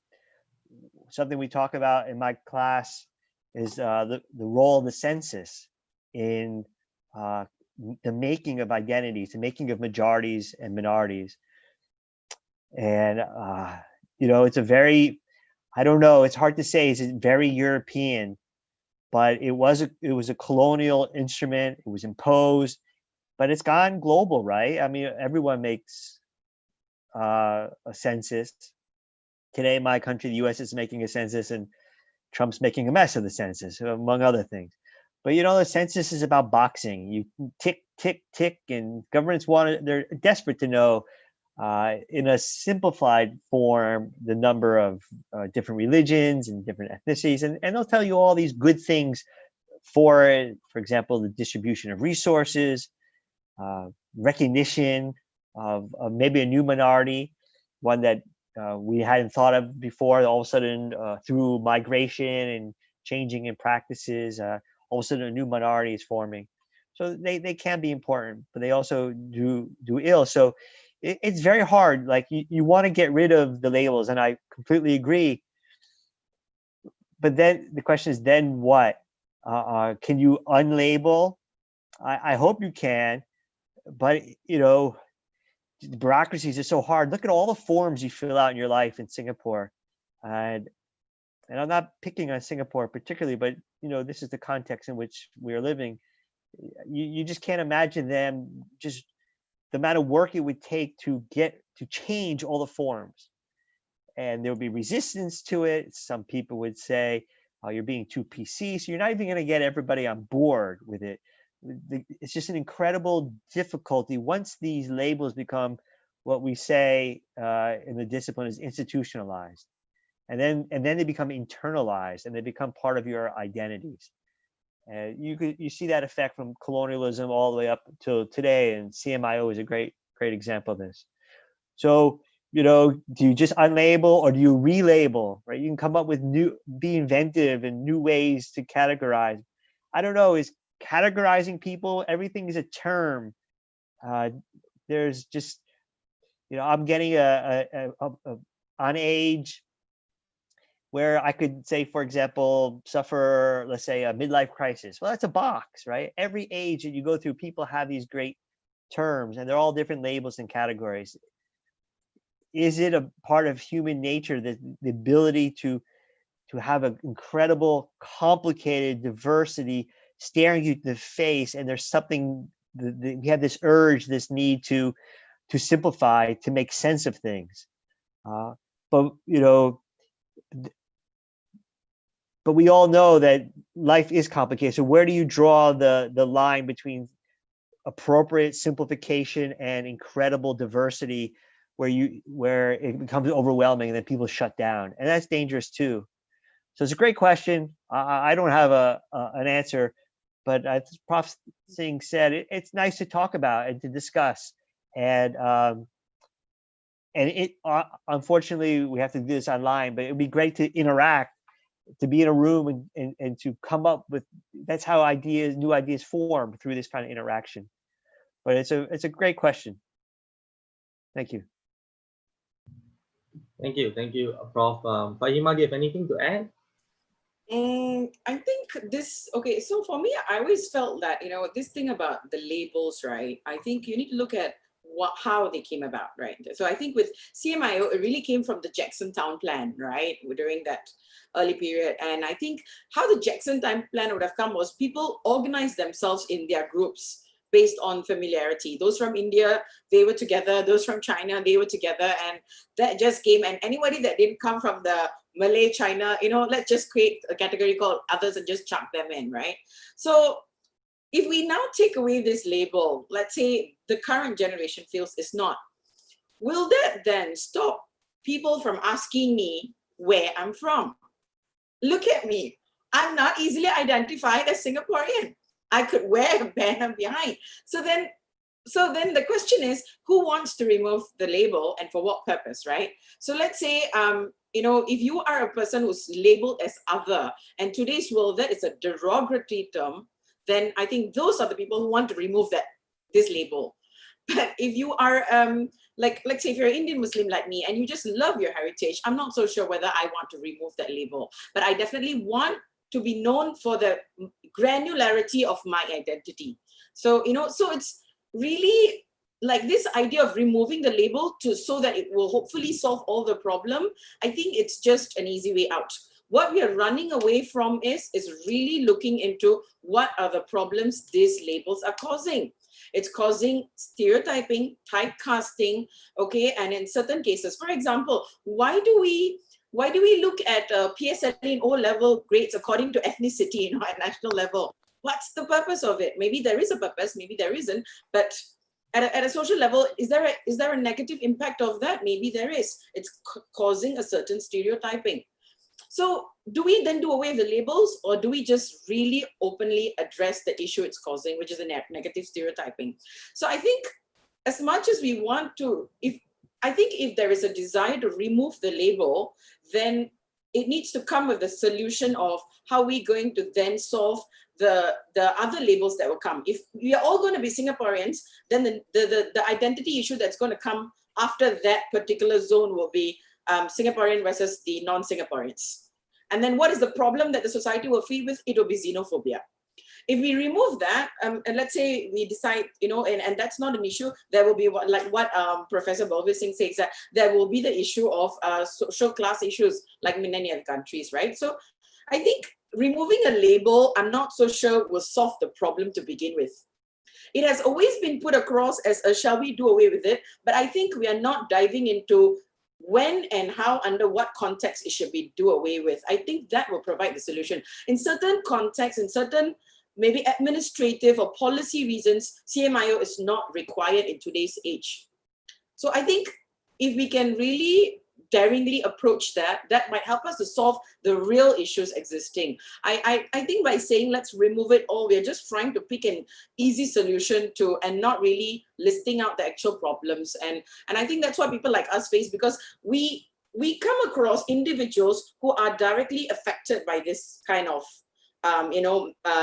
something we talk about in my class is the role of the census in the making of identities, the making of majorities and minorities. And it's a very, I don't know, it's hard to say, it's very European, but it was a colonial instrument. It was imposed, but it's gone global, right? I mean, everyone makes a census. Today in my country, the US is making a census, and Trump's making a mess of the census, among other things. But the census is about boxing. You tick, tick, tick, and governments they're desperate to know, in a simplified form, the number of different religions and different ethnicities, and they'll tell you all these good things for example, the distribution of resources, recognition of maybe a new minority, one that we hadn't thought of before. All of a sudden, through migration and changing in practices, all of a sudden a new minority is forming. So they can be important, but they also do ill. So it's very hard. Like, you want to get rid of the labels, and I completely agree. But then the question is, then what? Can you unlabel? I hope you can, but the bureaucracies are so hard. Look at all the forms you fill out in your life in Singapore, and I'm not picking on Singapore particularly, but this is the context in which we are living. You just can't imagine them, just the amount of work it would take to change all the forms, and there would be resistance to it. Some people would say, "Oh, you're being too PC," so you're not even going to get everybody on board with it. It's just an incredible difficulty once these labels become what we say in the discipline is institutionalized. and then they become internalized and they become part of your identities. And you see that effect from colonialism all the way up to today, and CMIO is a great example of this. So, do you just unlabel or do you relabel, right? You can come up with be inventive and new ways to categorize. I don't know, is categorizing people, everything is a term. There's just, I'm getting on age where I could say, for example, suffer, let's say, a midlife crisis. Well, that's a box, right? Every age that you go through, people have these great terms, and they're all different labels and categories. Is it a part of human nature that the ability to have an incredible, complicated diversity staring you in the face, and there's something, we have this urge, this need to simplify, to make sense of things. But we all know that life is complicated. So where do you draw the line between appropriate simplification and incredible diversity, where it becomes overwhelming and then people shut down? And that's dangerous too. So it's a great question. I don't have an answer, but as Prof Singh said, it's nice to talk about and to discuss. And unfortunately, we have to do this online, but it'd be great to interact, to be in a room and to come up with, that's how new ideas form, through this kind of interaction. But it's a great question. Thank you. Thank you, Prof. Faheema, do you have anything to add? I think okay, so for me, I always felt that, this thing about the labels, right? I think you need to look at how they came about, right? So I think with CMIO, it really came from the Jackson Town Plan, right? During that early period. And I think how the Jackson Town Plan would have come was people organized themselves in their groups based on familiarity. Those from India, they were together. Those from China, they were together. And that just came. And anybody that didn't come from the Malay, China, let's just create a category called others and just chuck them in, right? So if we now take away this label, let's say the current generation feels it's not, will that then stop people from asking me where I'm from? Look at me. I'm not easily identified as Singaporean. I could wear a banner behind. So then the question is, who wants to remove the label and for what purpose, right? So let's say, if you are a person who's labeled as other, and today's world, that is a derogatory term, then I think those are the people who want to remove this label. But if you are, let's say if you're an Indian Muslim like me and you just love your heritage, I'm not so sure whether I want to remove that label. But I definitely want to be known for the granularity of my identity. So, so it's really like this idea of removing the label so that it will hopefully solve all the problem. I think it's just an easy way out. What we are running away from is really looking into what are the problems these labels are causing. It's causing stereotyping, typecasting, okay? And in certain cases, for example, why do we look at PSLE and O-level grades according to ethnicity, at national level? What's the purpose of it? Maybe there is a purpose, maybe there isn't, but at a social level, is there a negative impact of that? Maybe there is. It's causing a certain stereotyping. So do we then do away with the labels, or do we just really openly address the issue it's causing, which is a negative stereotyping? So I think as much as we want to, if there is a desire to remove the label, then it needs to come with the solution of how we're going to then solve the other labels that will come. If we are all going to be Singaporeans, then the identity issue that's going to come after that particular zone will be Singaporean versus the non-Singaporeans. And then what is the problem that the society will feel with? It will be xenophobia. If we remove that, and let's say we decide, and that's not an issue, there will be what Professor Bilveer Singh says, that there will be the issue of social class issues like in many other countries, right? So I think removing a label, I'm not so sure will solve the problem to begin with. It has always been put across as a shall we do away with it, but I think we are not diving into when and how, under what context it should be do away with. I think that will provide the solution. In certain contexts, in certain maybe administrative or policy reasons, CMIO is not required in today's age. So I think if we can really daringly approach that, that might help us to solve the real issues existing. I think by saying let's remove it all, we're just trying to pick an easy solution to, and not really listing out the actual problems. And I think that's what people like us face, because we come across individuals who are directly affected by this kind of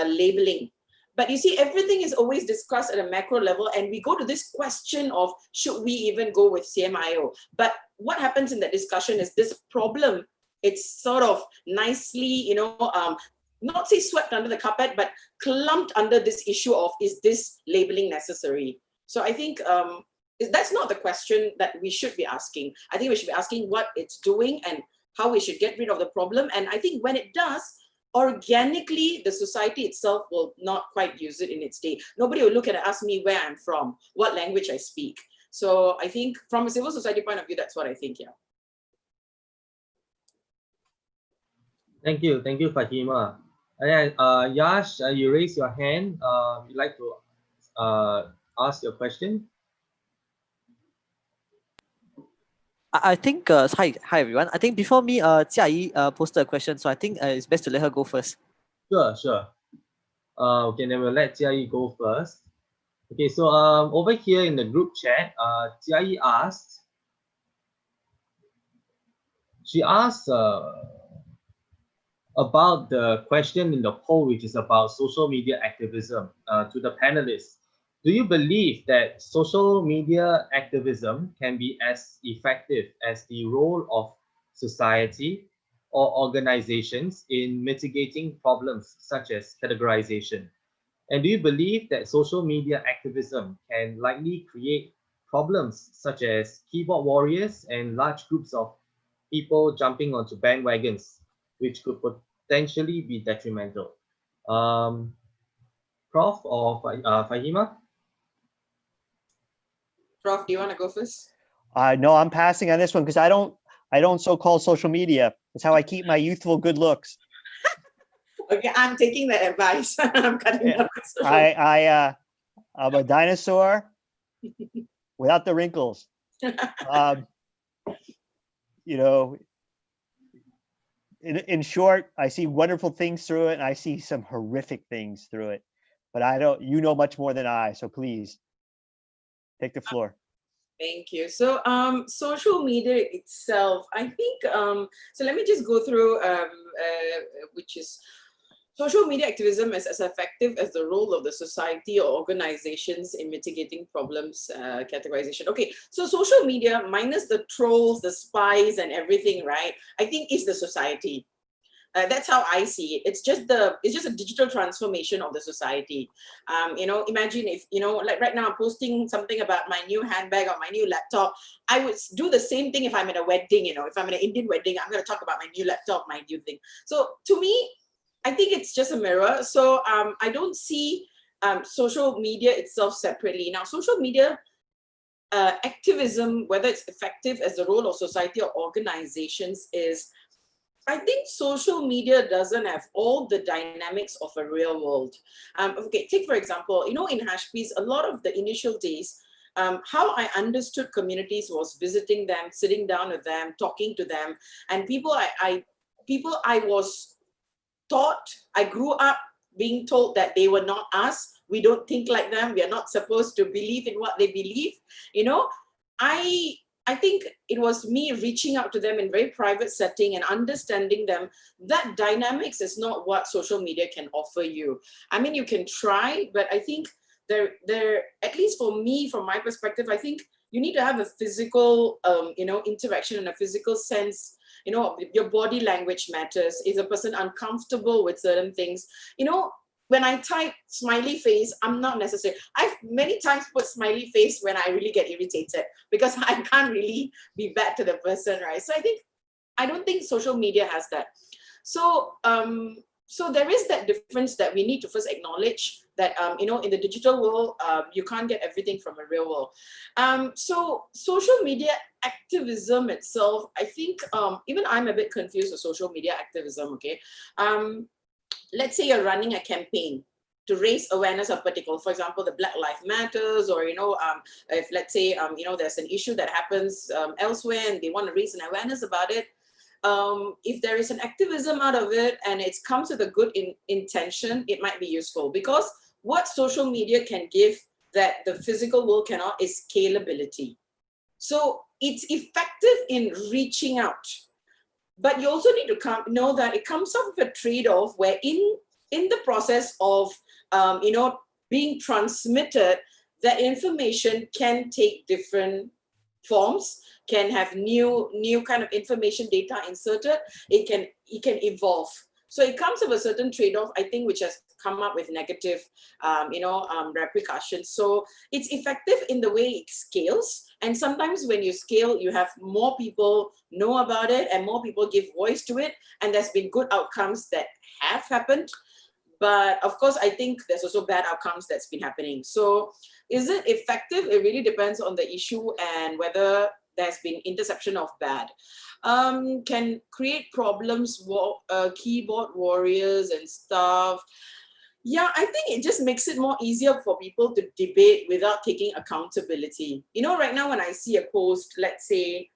labeling. But you see, everything is always discussed at a macro level, and we go to this question of, should we even go with CMIO? But what happens in that discussion is this problem, it's sort of nicely, not say swept under the carpet, but clumped under this issue of, is this labeling necessary? So I think that's not the question that we should be asking. I think we should be asking what it's doing and how we should get rid of the problem. And I think when it does, organically, the society itself will not quite use it in its day. Nobody will look at and ask me where I'm from, what language I speak. So I think from a civil society point of view, that's what I think, yeah. Thank you, Faheema. And Yash, you raise your hand. You'd like to ask your question? I think, hi everyone. I think before me, Jia Yi posted a question, so I think it's best to let her go first. Sure. Okay, then we'll let Jia Yi go first. Okay, so over here in the group chat, Jia Yi asked, about the question in the poll, which is about social media activism, to the panelists. Do you believe that social media activism can be as effective as the role of society or organizations in mitigating problems such as categorization? And do you believe that social media activism can likely create problems such as keyboard warriors and large groups of people jumping onto bandwagons, which could potentially be detrimental? Prof or Faheema? Prof, do you want to go first? No, I'm passing on this one because I don't so-called social media. It's how I keep my youthful good looks. Okay, I'm taking that advice. I'm cutting down my social media. I'm a dinosaur without the wrinkles. In short, I see wonderful things through it, and I see some horrific things through it. But you know much more than I, so please take the floor. Thank you. So social media itself, I think, so let me just go through, which is, social media activism is as effective as the role of the society or organizations in mitigating problems, categorization. Okay, so social media, minus the trolls, the spies and everything, right, I think is the society. That's how I see it. It's just a digital transformation of the society. Imagine if, like right now I'm posting something about my new handbag or my new laptop. I would do the same thing if I'm at a wedding, if I'm at an Indian wedding, I'm going to talk about my new laptop, my new thing. So to me, I think it's just a mirror. So I don't see social media itself separately. Now, social media activism, whether it's effective as the role of society or organizations, is, I think social media doesn't have all the dynamics of a real world. Okay, take for example, in hash.peace, a lot of the initial days, how I understood communities was visiting them, sitting down with them, talking to them, and people I was taught, I grew up being told that they were not us. We don't think like them. We are not supposed to believe in what they believe. I think it was me reaching out to them in very private setting and understanding them. That dynamics is not what social media can offer you. I mean, you can try, but I think there, at least for me, from my perspective, I think you need to have a physical, interaction in a physical sense. Your body language matters. Is a person uncomfortable with certain things? When I type smiley face, I'm not necessarily, I've many times put smiley face when I really get irritated because I can't really be bad to the person, right? So I don't think social media has that. So, so there is that difference that we need to first acknowledge that, in the digital world, you can't get everything from a real world. So social media activism itself, I think, even I'm a bit confused with social media activism, okay? Let's say you're running a campaign, to raise awareness of particular, for example, the Black Lives Matters, or, if let's say, there's an issue that happens elsewhere and they want to raise an awareness about it, if there is an activism out of it and it comes with a good intention, it might be useful, because what social media can give that the physical world cannot is scalability. So it's effective in reaching out, but you also need to know that it comes up with a trade-off where in the process of being transmitted, that information can take different forms, can have new kind of information data inserted. It can evolve. So it comes with a certain trade-off, I think, which has come up with negative, repercussions. So it's effective in the way it scales. And sometimes when you scale, you have more people know about it and more people give voice to it. And there's been good outcomes that have happened. But of course, I think there's also bad outcomes that's been happening. So is it effective? It really depends on the issue and whether there's been interception of bad. Can create problems, keyboard warriors and stuff. Yeah, I think it just makes it more easier for people to debate without taking accountability. Right now when I see a post, let's say,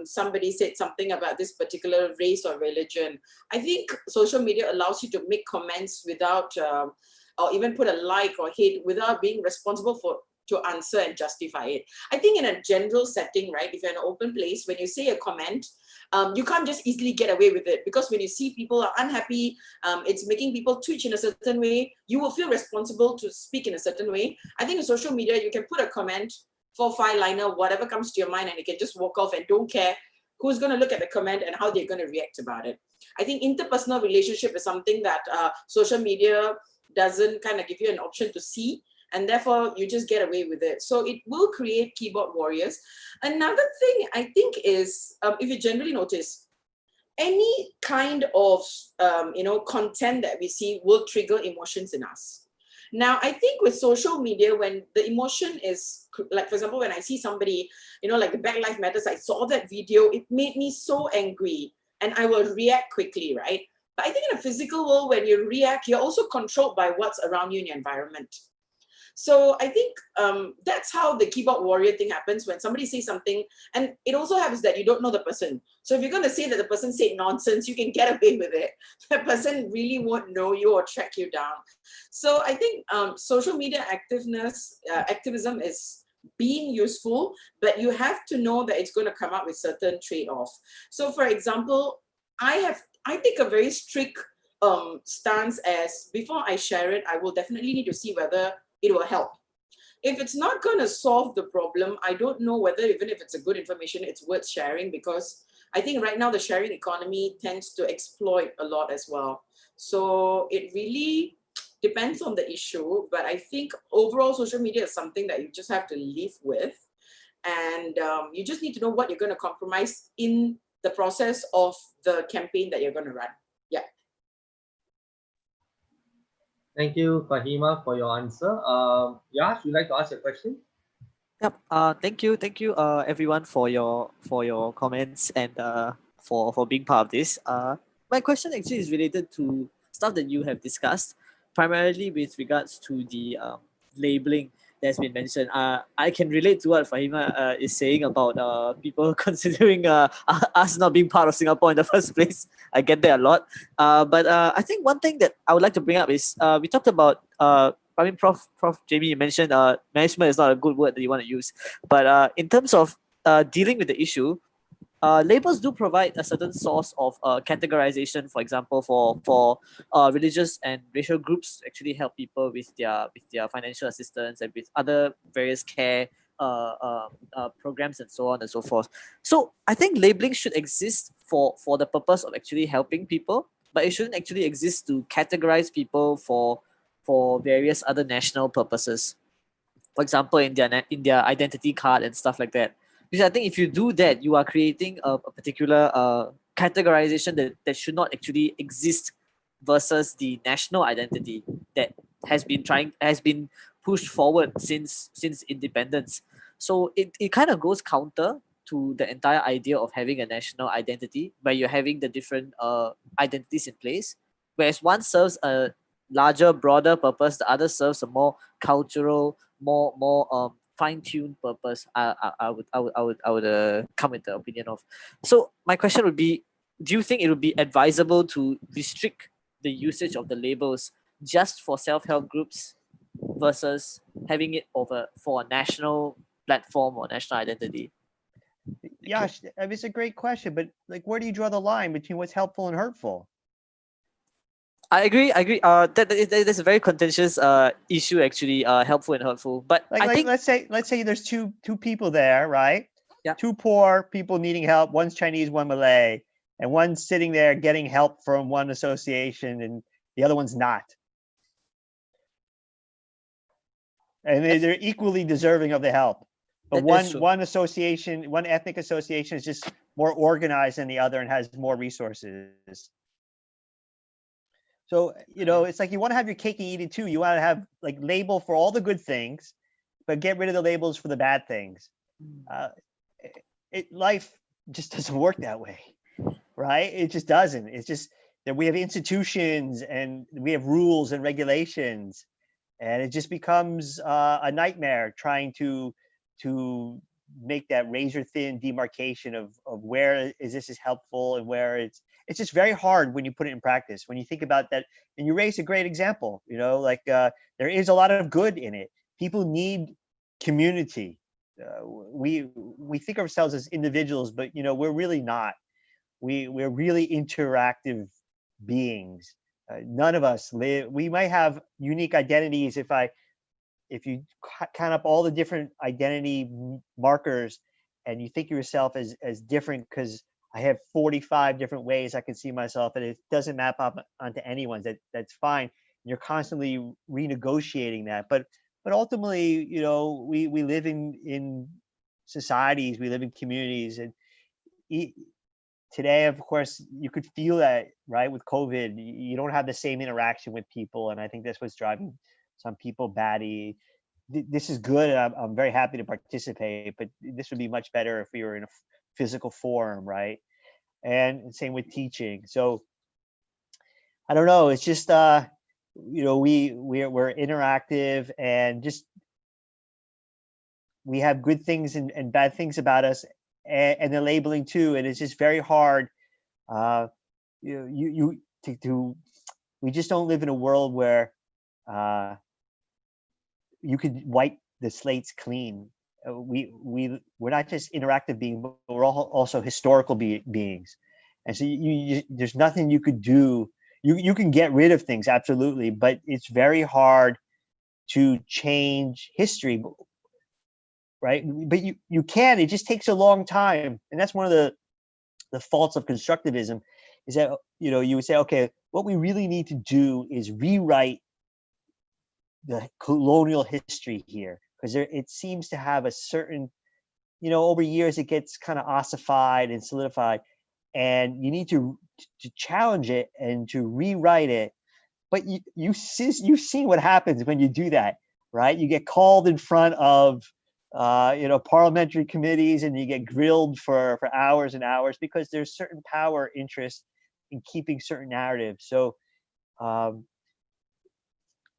somebody said something about this particular race or religion, I think social media allows you to make comments without, or even put a like or hate without being responsible to answer and justify it. I think in a general setting, right, if you're in an open place, when you say a comment, you can't just easily get away with it, because when you see people are unhappy, it's making people twitch in a certain way, you will feel responsible to speak in a certain way. I think in social media, you can put a comment, 4-5-liner, whatever comes to your mind, and you can just walk off and don't care who's going to look at the comment and how they're going to react about it. I think interpersonal relationship is something that social media doesn't kind of give you an option to see, and therefore you just get away with it. So it will create keyboard warriors. Another thing I think is, if you generally notice, any kind of content that we see will trigger emotions in us. Now, I think with social media, when the emotion is, like, for example, when I see somebody, like the Black Lives Matters, I saw that video, it made me so angry and I will react quickly, right? But I think in a physical world, when you react, you're also controlled by what's around you in your environment. So I think that's how the keyboard warrior thing happens, when somebody says something, and it also happens that you don't know the person. So if you're going to say that the person said nonsense, you can get away with it. The person really won't know you or track you down. So I think social media activism is being useful, but you have to know that it's going to come up with certain trade-offs. So for example, I take a very strict stance as, before I share it, I will definitely need to see whether it will help. If it's not going to solve the problem, I don't know whether, even if it's a good information, it's worth sharing, because I think right now the sharing economy tends to exploit a lot as well. So it really depends on the issue, but I think overall social media is something that you just have to live with, and you just need to know what you're going to compromise in the process of the campaign that you're going to run. Yeah. Thank you, Faheema, for your answer. Yash, would you like to ask a question? Yep. Thank you, everyone, for your comments and for being part of this. My question actually is related to stuff that you have discussed, primarily with regards to the labeling that's been mentioned. I can relate to what Faheema is saying about people considering us not being part of Singapore in the first place. I get that a lot. But I think one thing that I would like to bring up is we talked about I mean, Prof Jamie, you mentioned management is not a good word that you want to use, but in terms of dealing with the issue, labels do provide a certain source of categorization. For example, for religious and racial groups to actually help people with their financial assistance and with other various care programs and so on and so forth. So I think labeling should exist for the purpose of actually helping people, but it shouldn't actually exist to categorize people for various other national purposes. For example, in their identity card and stuff like that. Because I think if you do that, you are creating a particular categorization that should not actually exist versus the national identity that has been pushed forward since independence. So it kind of goes counter to the entire idea of having a national identity, where you're having the different identities in place, whereas one serves a larger, broader purpose. The other serves a more cultural, more fine-tuned purpose. I would come with the opinion of. So my question would be: do you think it would be advisable to restrict the usage of the labels just for self-help groups versus having it over for a national platform or national identity? Yeah, I mean, it's a great question, but like, where do you draw the line between what's helpful and hurtful? I agree. That's a very contentious issue actually. Helpful and hurtful, but Like, I think let's say there's two people there, right? Yeah. Two poor people needing help. One's Chinese, one Malay, and one's sitting there getting help from one association, and the other one's not. And they're equally deserving of the help. But that's true. one association, one ethnic association is just more organized than the other and has more resources. So, you know, it's like you want to have your cake and eat it too. You want to have like label for all the good things, but get rid of the labels for the bad things. Life just doesn't work that way, right? It just doesn't. It's just that we have institutions and we have rules and regulations, and it just becomes a nightmare trying to make that razor thin demarcation of where this is helpful and where it's just very hard when you put it in practice. When you think about that, and you raised a great example, you know, like there is a lot of good in it. People need community. We think of ourselves as individuals, but you know, we're really not. We're really interactive beings. None of us live. We might have unique identities. If you count up all the different identity markers, and you think of yourself as different, because I have 45 different ways I can see myself, and it doesn't map up onto anyone's. That's fine. You're constantly renegotiating that, but ultimately, you know, we live in societies, we live in communities, and today, of course, you could feel that, right? With COVID, you don't have the same interaction with people, and I think that's what's driving some people batty. This is good. I'm very happy to participate, but this would be much better if we were in a physical form, right? And same with teaching. So I don't know. It's just you know, we're interactive, and just we have good things and bad things about us, and the labeling too. And it's just very hard. We just don't live in a world where you could wipe the slates clean. We're not just interactive beings, but we're also historical beings. And so there's nothing you could do. You can get rid of things, absolutely, but it's very hard to change history, right? But you can. It just takes a long time, and that's one of the faults of constructivism, is that, you know, you would say, okay, what we really need to do is rewrite the colonial history here, because it seems to have a certain, you know, over years it gets kind of ossified and solidified, and you need to challenge it and to rewrite it. But you've seen what happens when you do that, right? You get called in front of you know, parliamentary committees, and you get grilled for hours and hours, because there's certain power interest in keeping certain narratives. So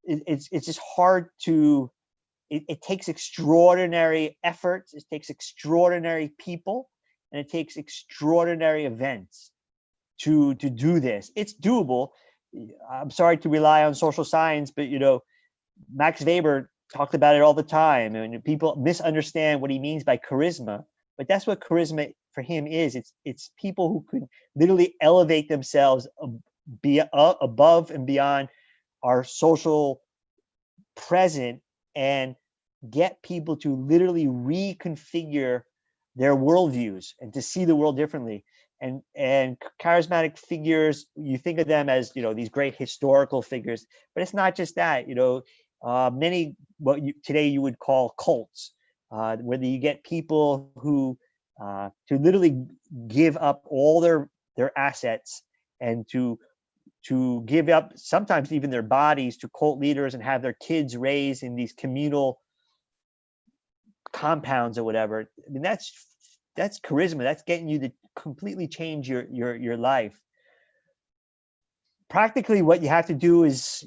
it's just hard to. It takes extraordinary efforts. It takes extraordinary people, and it takes extraordinary events to do this. It's doable. I'm sorry to rely on social science, but you know, Max Weber talked about it all the time, and people misunderstand what he means by charisma. But that's what charisma for him is. It's people who could literally elevate themselves above and beyond our social present, and get people to literally reconfigure their worldviews and to see the world differently. And charismatic figures, you think of them as, you know, these great historical figures, but it's not just that. You know, many today you would call cults, where you get people who to literally give up all their assets, and to give up sometimes even their bodies to cult leaders, and have their kids raised in these communal compounds or whatever. I mean, that's charisma. That's getting you to completely change your life. practically what you have to do is,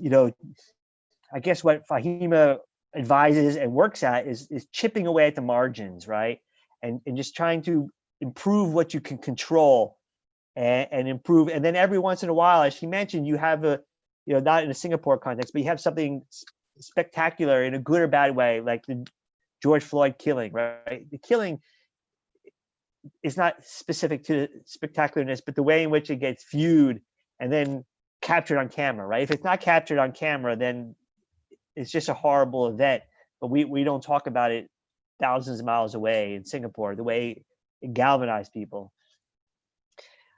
I guess what Faheema advises and works at is chipping away at the margins, right? And just trying to improve what you can control and improve. And then every once in a while, as she mentioned, you have not in a Singapore context, but you have something spectacular in a good or bad way, like the George Floyd killing, right? The killing is not specific to spectacularness, but the way in which it gets viewed and then captured on camera, right? If it's not captured on camera, then it's just a horrible event, but we don't talk about it thousands of miles away in Singapore, the way it galvanized people.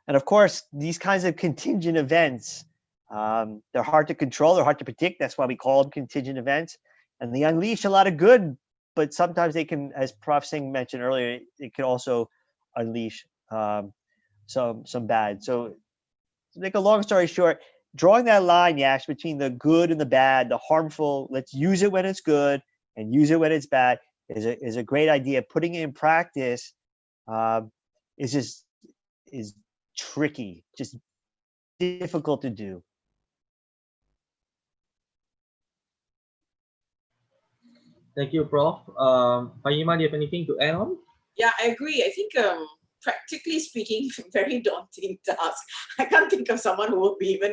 And of course, these kinds of contingent events, they're hard to control, they're hard to predict. That's why we call them contingent events. And they unleash a lot of good, but sometimes they can, as Prof Singh mentioned earlier, it can also unleash some bad. So to make a long story short, drawing that line, Yash, between the good and the bad, the harmful, let's use it when it's good and use it when it's bad, is a great idea. Putting it in practice is tricky, just difficult to do. Thank you, Prof. Faheema, do you have anything to add on? Yeah, I agree. I think practically speaking, very daunting task. I can't think of someone who would really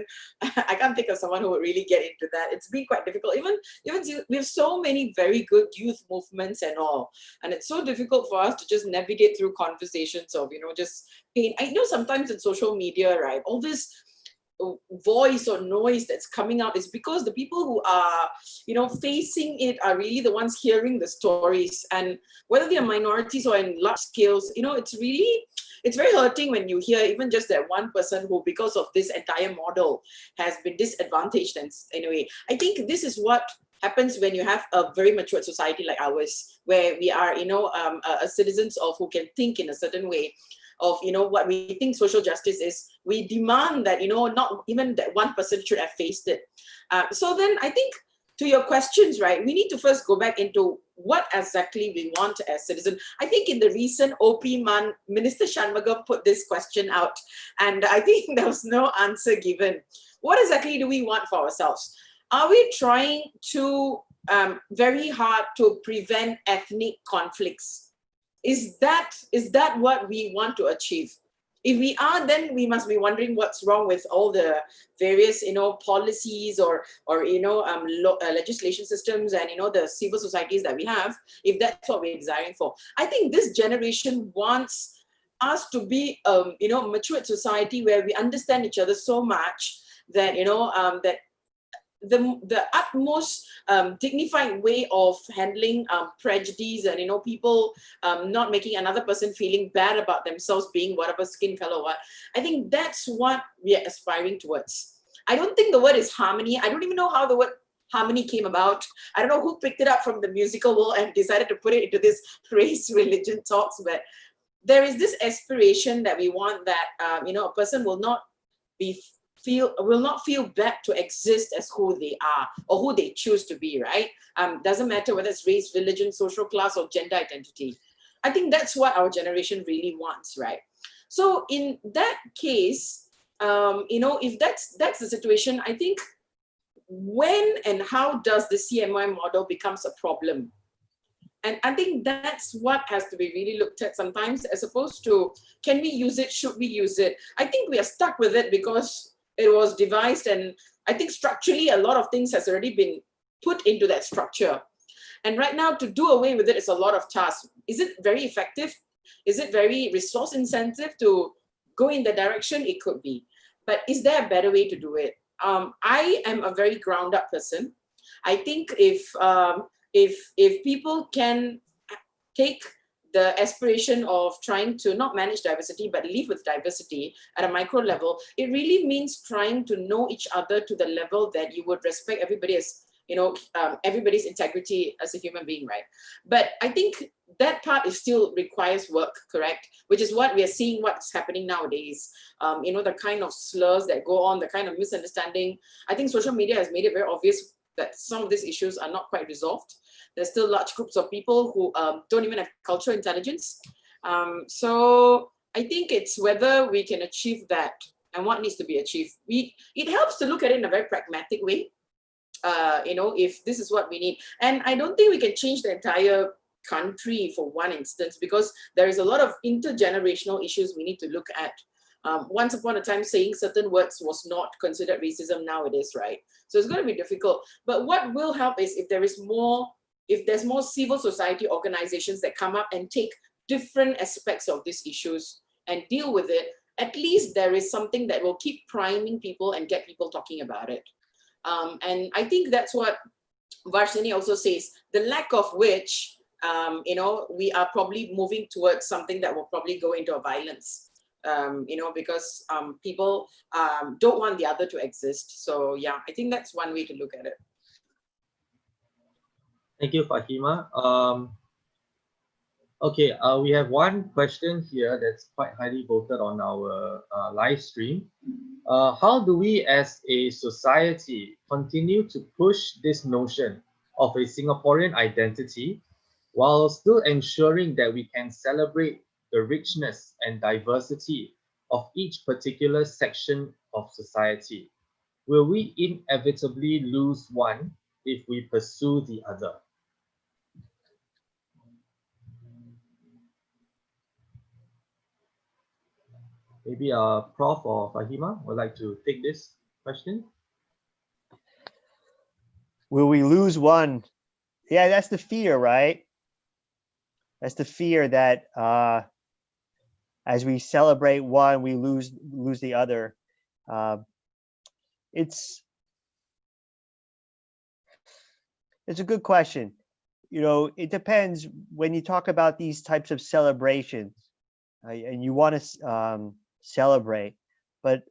get into that. It's been quite difficult. Even we have so many very good youth movements and all, and it's so difficult for us to just navigate through conversations of, just pain. I know sometimes in social media, right, all this voice or noise that's coming out is because the people who are facing it are really the ones hearing the stories, and whether they are minorities or in large scales, it's very hurting when you hear even just that one person who, because of this entire model, has been disadvantaged. And anyway, I think this is what happens when you have a very matured society like ours, where we are citizens of who can think in a certain way of what we think social justice is. We demand that not even that one person should have faced it. So then I think, to your questions, right, we need to first go back into what exactly we want as citizens. I think in the recent OP Man, Minister Shanmugam put this question out, and I think there was no answer given. What exactly do we want for ourselves? Are we trying to very hard to prevent ethnic conflicts? Is that what we want to achieve? If we are, then we must be wondering what's wrong with all the various policies or legislation systems and the civil societies that we have, if that's what we're desiring for. I think this generation wants us to be matured society where we understand each other so much that that the utmost dignified way of handling prejudice and people not making another person feeling bad about themselves being whatever skin color or what. I think that's what we are aspiring towards. I don't think the word is harmony. I don't even know how the word harmony came about. I don't know who picked it up from the musical world and decided to put it into this race religion talks, but there is this aspiration that we want that a person will not feel bad to exist as who they are or who they choose to be, right? Doesn't matter whether it's race, religion, social class, or gender identity. I think that's what our generation really wants, right? So in that case, if that's the situation, I think when and how does the CMY model becomes a problem? And I think that's what has to be really looked at sometimes, as opposed to, can we use it? Should we use it? I think we are stuck with it because it was devised, and I think structurally a lot of things has already been put into that structure. And right now to do away with it is a lot of tasks. Is it very effective? Is it very resource intensive to go in the direction? It could be. But is there a better way to do it? I am a very ground up person. I think if people can take the aspiration of trying to not manage diversity, but live with diversity at a micro level, it really means trying to know each other to the level that you would respect everybody as, everybody's integrity as a human being, right? But I think that part still requires work, correct? Which is what we are seeing what's happening nowadays. The kind of slurs that go on, the kind of misunderstanding. I think social media has made it very obvious that some of these issues are not quite resolved. There's still large groups of people who don't even have cultural intelligence. So I think it's whether we can achieve that and what needs to be achieved. It helps to look at it in a very pragmatic way. If this is what we need. And I don't think we can change the entire country for one instance, because there is a lot of intergenerational issues we need to look at. Once upon a time, saying certain words was not considered racism. Now it is, right? So it's going to be difficult. But what will help is if there's more civil society organizations that come up and take different aspects of these issues and deal with it, at least there is something that will keep priming people and get people talking about it. And I think that's what Varsini also says, the lack of which, we are probably moving towards something that will probably go into a violence, because people don't want the other to exist. So yeah, I think that's one way to look at it. Thank you, Faheema. Okay, we have one question here that's quite highly voted on our live stream. How do we as a society continue to push this notion of a Singaporean identity while still ensuring that we can celebrate the richness and diversity of each particular section of society? Will we inevitably lose one if we pursue the other? Maybe Prof or Faheema would like to take this question. Will we lose one? Yeah, that's the fear, right? That's the fear that as we celebrate one, we lose the other. It's a good question. It depends when you talk about these types of celebrations, and you want to celebrate, but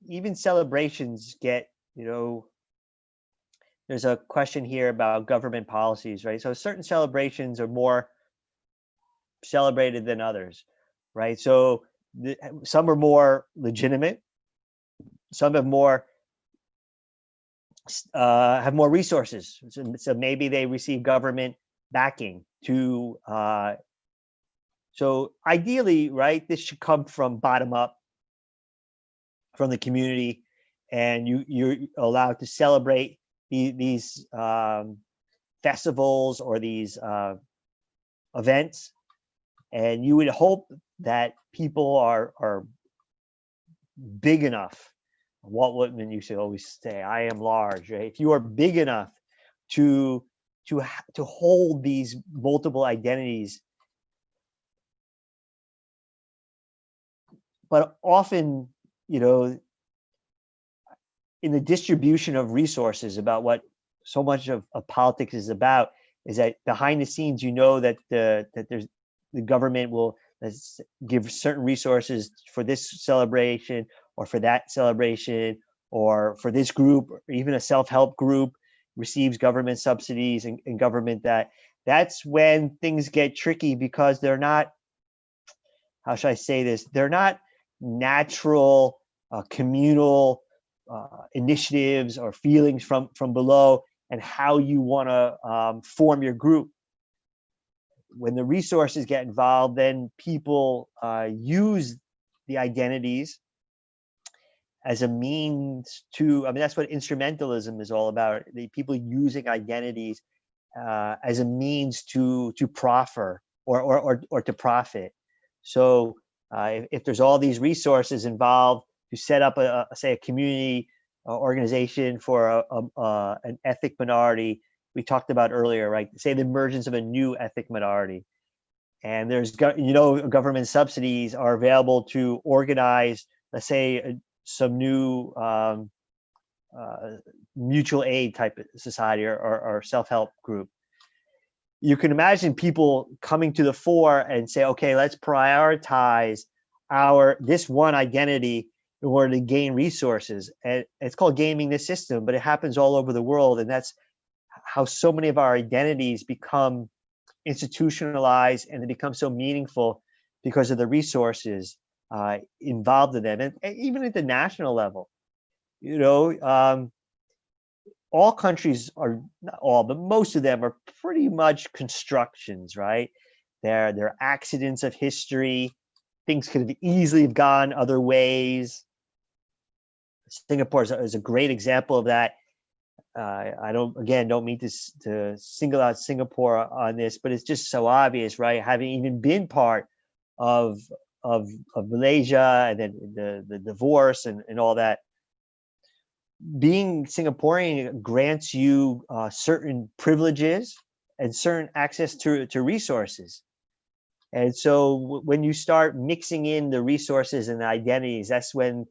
even celebrations get, there's a question here about government policies, right? So certain celebrations are more celebrated than others, right? So some are more legitimate, some have more resources, so maybe they receive government backing to so ideally, right, this should come from bottom up, from the community, and you're allowed to celebrate these festivals or these events, and you would hope that people are big enough. Walt Whitman used to always say, "I am large." Right? If you are big enough to hold these multiple identities, but often, in the distribution of resources, about what so much of politics is about, is that behind the scenes, that there's the government will give certain resources for this celebration or for that celebration, or for this group, or even a self-help group receives government subsidies and government that's when things get tricky, because they're not, how should I say this? They're not natural communal initiatives or feelings from below, and how you want to form your group. When the resources get involved, then people use the identities as a means to, that's what instrumentalism is all about. The people using identities as a means to proffer or to profit. So if there's all these resources involved to set up a community organization for an ethnic minority, we talked about earlier, right? Say the emergence of a new ethnic minority, and there's government subsidies are available to organize, let's say, some new mutual aid type of society or self-help group. You can imagine people coming to the fore and say, okay, let's prioritize this one identity in order to gain resources. And it's called gaming the system, but it happens all over the world. And that's how so many of our identities become institutionalized, and they become so meaningful because of the resources involved in them. And even at the national level, all countries are, not all, but most of them are pretty much constructions, right? They're accidents of history. things could have easily gone other ways. Singapore is a great example of that. I don't mean to single out Singapore on this, but it's just so obvious, right? Having even been part of Malaysia, and then the divorce and all that, being Singaporean grants you certain privileges and certain access to resources. And so when you start mixing in the resources and the identities, that's when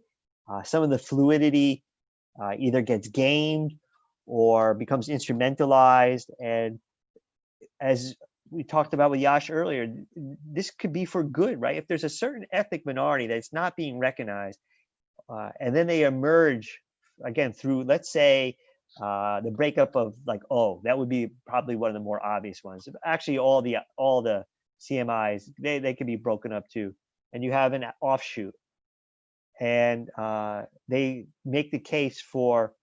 some of the fluidity either gets gamed or becomes instrumentalized. And as we talked about with Yash earlier, this could be for good, right? If there's a certain ethnic minority that's not being recognized, and then they emerge again through, let's say, the breakup of that would be probably one of the more obvious ones. Actually, all the CMIs, they can be broken up too, and you have an offshoot, and they make the case for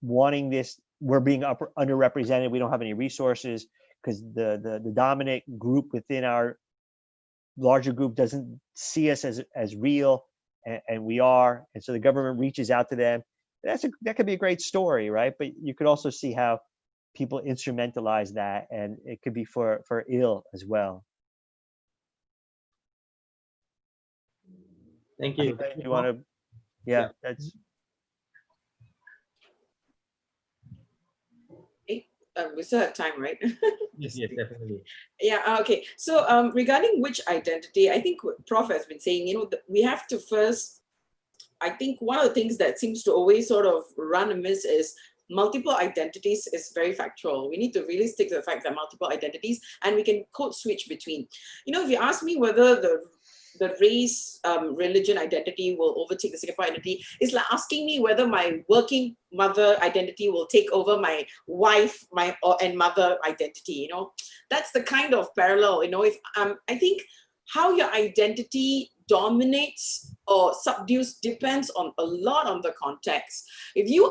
wanting this. We're being underrepresented. We don't have any resources because the dominant group within our larger group doesn't see us as real, and we are. And so the government reaches out to them. That could be a great story, right? But you could also see how people instrumentalize that, and it could be for ill as well. Thank you. If you want to, yeah, that's. We still have time, right? Yes, definitely. Yeah, okay. So regarding which identity, I think Prof has been saying, we have to first, I think one of the things that seems to always sort of run amiss is multiple identities is very factual. We need to really stick to the fact that multiple identities, and we can code switch between. If you ask me whether the race, religion identity will overtake the Singapore identity, it's like asking me whether my working mother identity will take over my wife, and mother identity. That's the kind of parallel. If I think how your identity dominates or subdues depends on a lot on the context. If you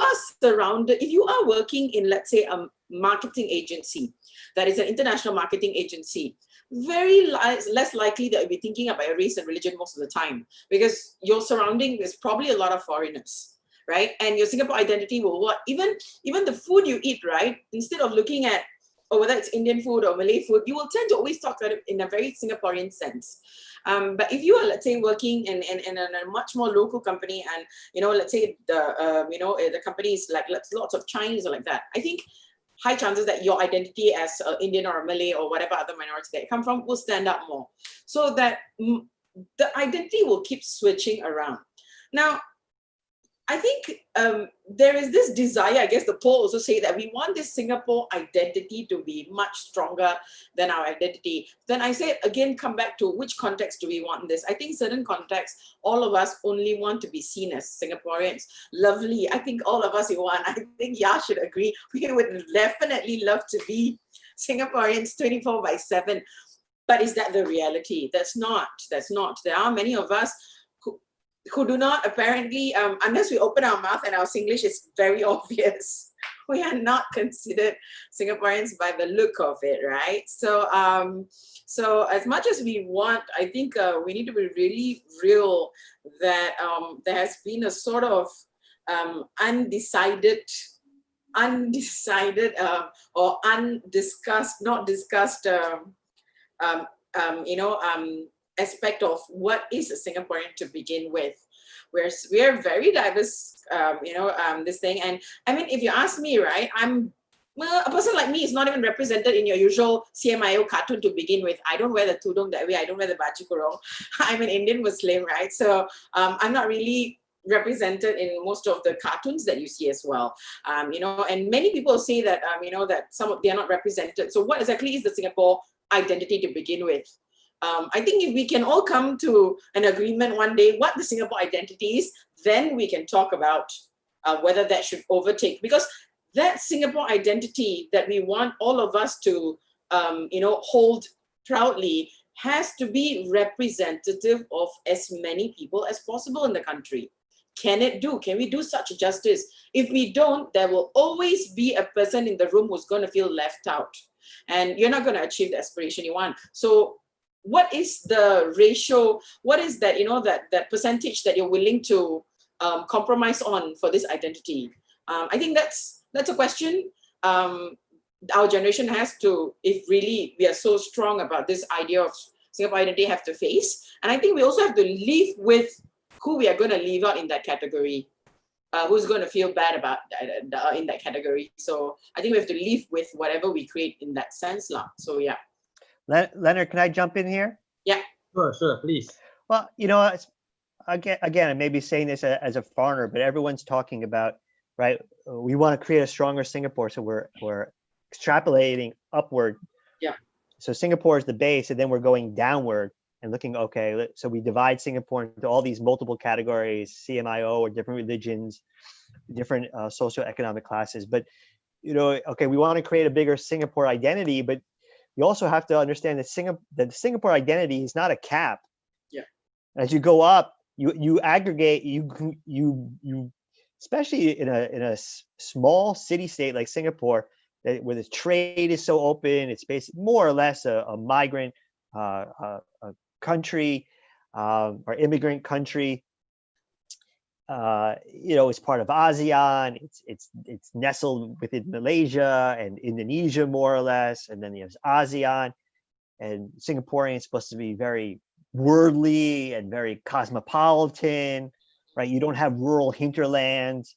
are working in, let's say, a marketing agency that is an international marketing agency, very less likely that you'll be thinking about your race and religion most of the time, because your surrounding is probably a lot of foreigners, right? And your Singapore identity will even the food you eat, right? Instead of looking at whether it's Indian food or Malay food, you will tend to always talk about it in a very Singaporean sense. But if you are, let's say, working in a much more local company, and let's say the company is like lots of Chinese or like that, I think high chances that your identity as Indian or Malay or whatever other minority that you come from will stand out more. So that the identity will keep switching around. Now, I think there is this desire, I guess the poll also say that we want this Singapore identity to be much stronger than our identity. Then I say, again, come back to which context do we want this? I think certain contexts, all of us only want to be seen as Singaporeans. Lovely. I think all of us want. I think Yash should agree. We would definitely love to be Singaporeans 24/7. But is that the reality? That's not. There are many of us who do not apparently, unless we open our mouth and our Singlish is very obvious, we are not considered Singaporeans by the look of it, right? So, so as much as we want, I think we need to be really real that there has been a sort of undecided or undiscussed, not discussed, aspect of what is a Singaporean to begin with. We're very diverse, this thing. And I mean, if you ask me, right, a person like me is not even represented in your usual CMIO cartoon to begin with. I don't wear the tudung that way. I don't wear the baju kurung. I'm an Indian Muslim, right? So I'm not really represented in most of the cartoons that you see as well. And many people say that, that they are not represented. So what exactly is the Singapore identity to begin with? I think if we can all come to an agreement one day what the Singapore identity is, then we can talk about whether that should overtake. Because that Singapore identity that we want all of us to, hold proudly has to be representative of as many people as possible in the country. Can we do such justice? If we don't, there will always be a person in the room who's going to feel left out. And you're not going to achieve the aspiration you want. So what is the ratio? What is that, that percentage that you're willing to compromise on for this identity? I think that's a question our generation has to, if really we are so strong about this idea of Singapore identity, have to face. And I think we also have to live with who we are going to leave out in that category. Who's going to feel bad about that, in that category. So I think we have to live with whatever we create in that sense. So yeah. Leonard, can I jump in here? Yeah. Sure, please. Well, again, I may be saying this as a foreigner, but everyone's talking about, right, we want to create a stronger Singapore. So we're extrapolating upward. Yeah. So Singapore is the base, and then we're going downward and looking, okay, so we divide Singapore into all these multiple categories, CMIO, or different religions, different socioeconomic classes. But, okay, we want to create a bigger Singapore identity, but you also have to understand that the Singapore identity is not a cap. Yeah. As you go up, you aggregate, you especially in a small city state like Singapore, where the trade is so open, it's basically more or less a migrant a country or immigrant country. It's part of ASEAN. It's nestled within Malaysia and Indonesia, more or less, and then there's ASEAN. And Singaporean is supposed to be very worldly and very cosmopolitan, right? You don't have rural hinterlands.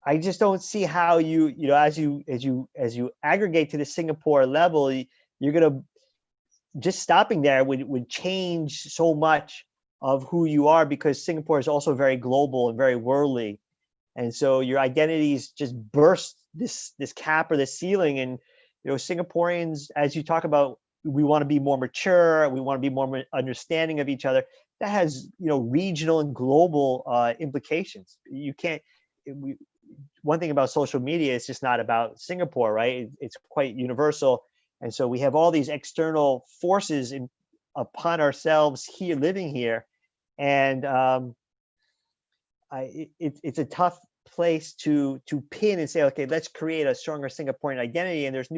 I just don't see how as you aggregate to the Singapore level, you're gonna just stopping there would change so much of who you are, because Singapore is also very global and very worldly, and so your identities just burst this cap or this ceiling. And Singaporeans, as you talk about, we want to be more mature, we want to be more understanding of each other. That has regional and global implications. You can't. One thing about social media, it's just not about Singapore, right? It's quite universal. And so we have all these external forces upon ourselves here, living here. And it's a tough place to pin and say, okay, let's create a stronger Singaporean identity. And there's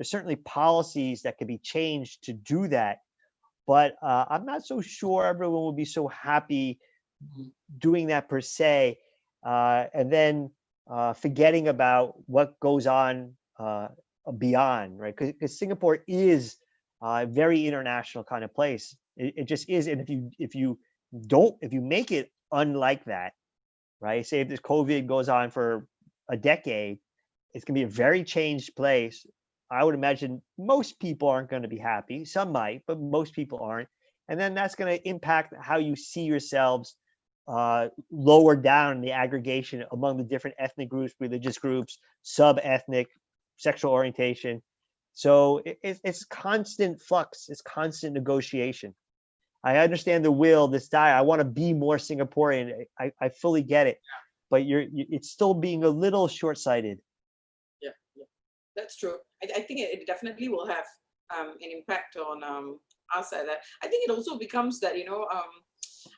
certainly policies that could be changed to do that. But I'm not so sure everyone will be so happy doing that per se. And then forgetting about what goes on beyond, right? Because Singapore is a very international kind of place. It just is. And if you make it unlike that, right? Say if this COVID goes on for a decade, it's gonna be a very changed place. I would imagine most people aren't going to be happy. Some might, but most people aren't. And then that's going to impact how you see yourselves lower down in the aggregation among the different ethnic groups, religious groups, sub-ethnic, sexual orientation. So it's constant flux. It's constant negotiation. I understand the will, this desire. I want to be more Singaporean. I fully get it, but it's still being a little short-sighted. Yeah, that's true. I think it definitely will have an impact on us. I think it also becomes that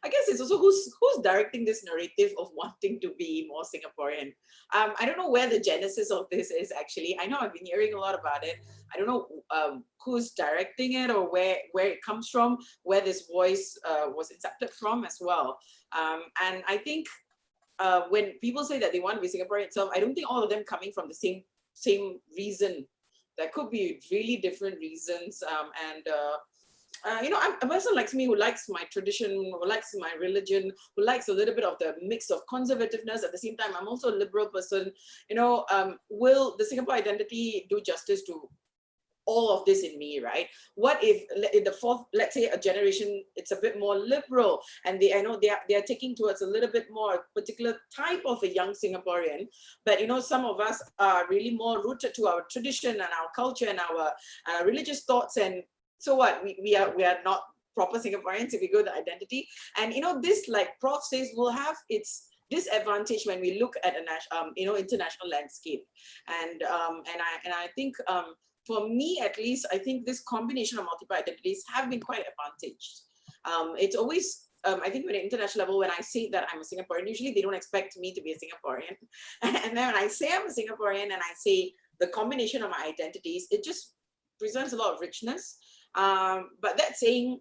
I guess it's also who's directing this narrative of wanting to be more Singaporean. I don't know where the genesis of this is actually. I know I've been hearing a lot about it. I don't know who's directing it or where it comes from, where this voice was incepted from as well. And I think when people say that they want to be Singaporean itself, I don't think all of them coming from the same reason. There could be really different reasons. I'm a person like me who likes my tradition, who likes my religion, who likes a little bit of the mix of conservativeness. At the same time, I'm also a liberal person. Will the Singapore identity do justice to all of this in me, right? What if in the fourth, let's say a generation, it's a bit more liberal, and they are taking towards a little bit more particular type of a young Singaporean, but some of us are really more rooted to our tradition and our culture and our religious thoughts. And so what, we are not proper Singaporeans if we go to identity. And this, like Prof says, will have its disadvantage when we look at a international landscape. And I think for me, at least, I think this combination of multiple identities have been quite advantaged. It's always, I think at an international level, when I say that I'm a Singaporean, usually they don't expect me to be a Singaporean. And then when I say I'm a Singaporean and I say the combination of my identities, it just preserves a lot of richness. But that saying,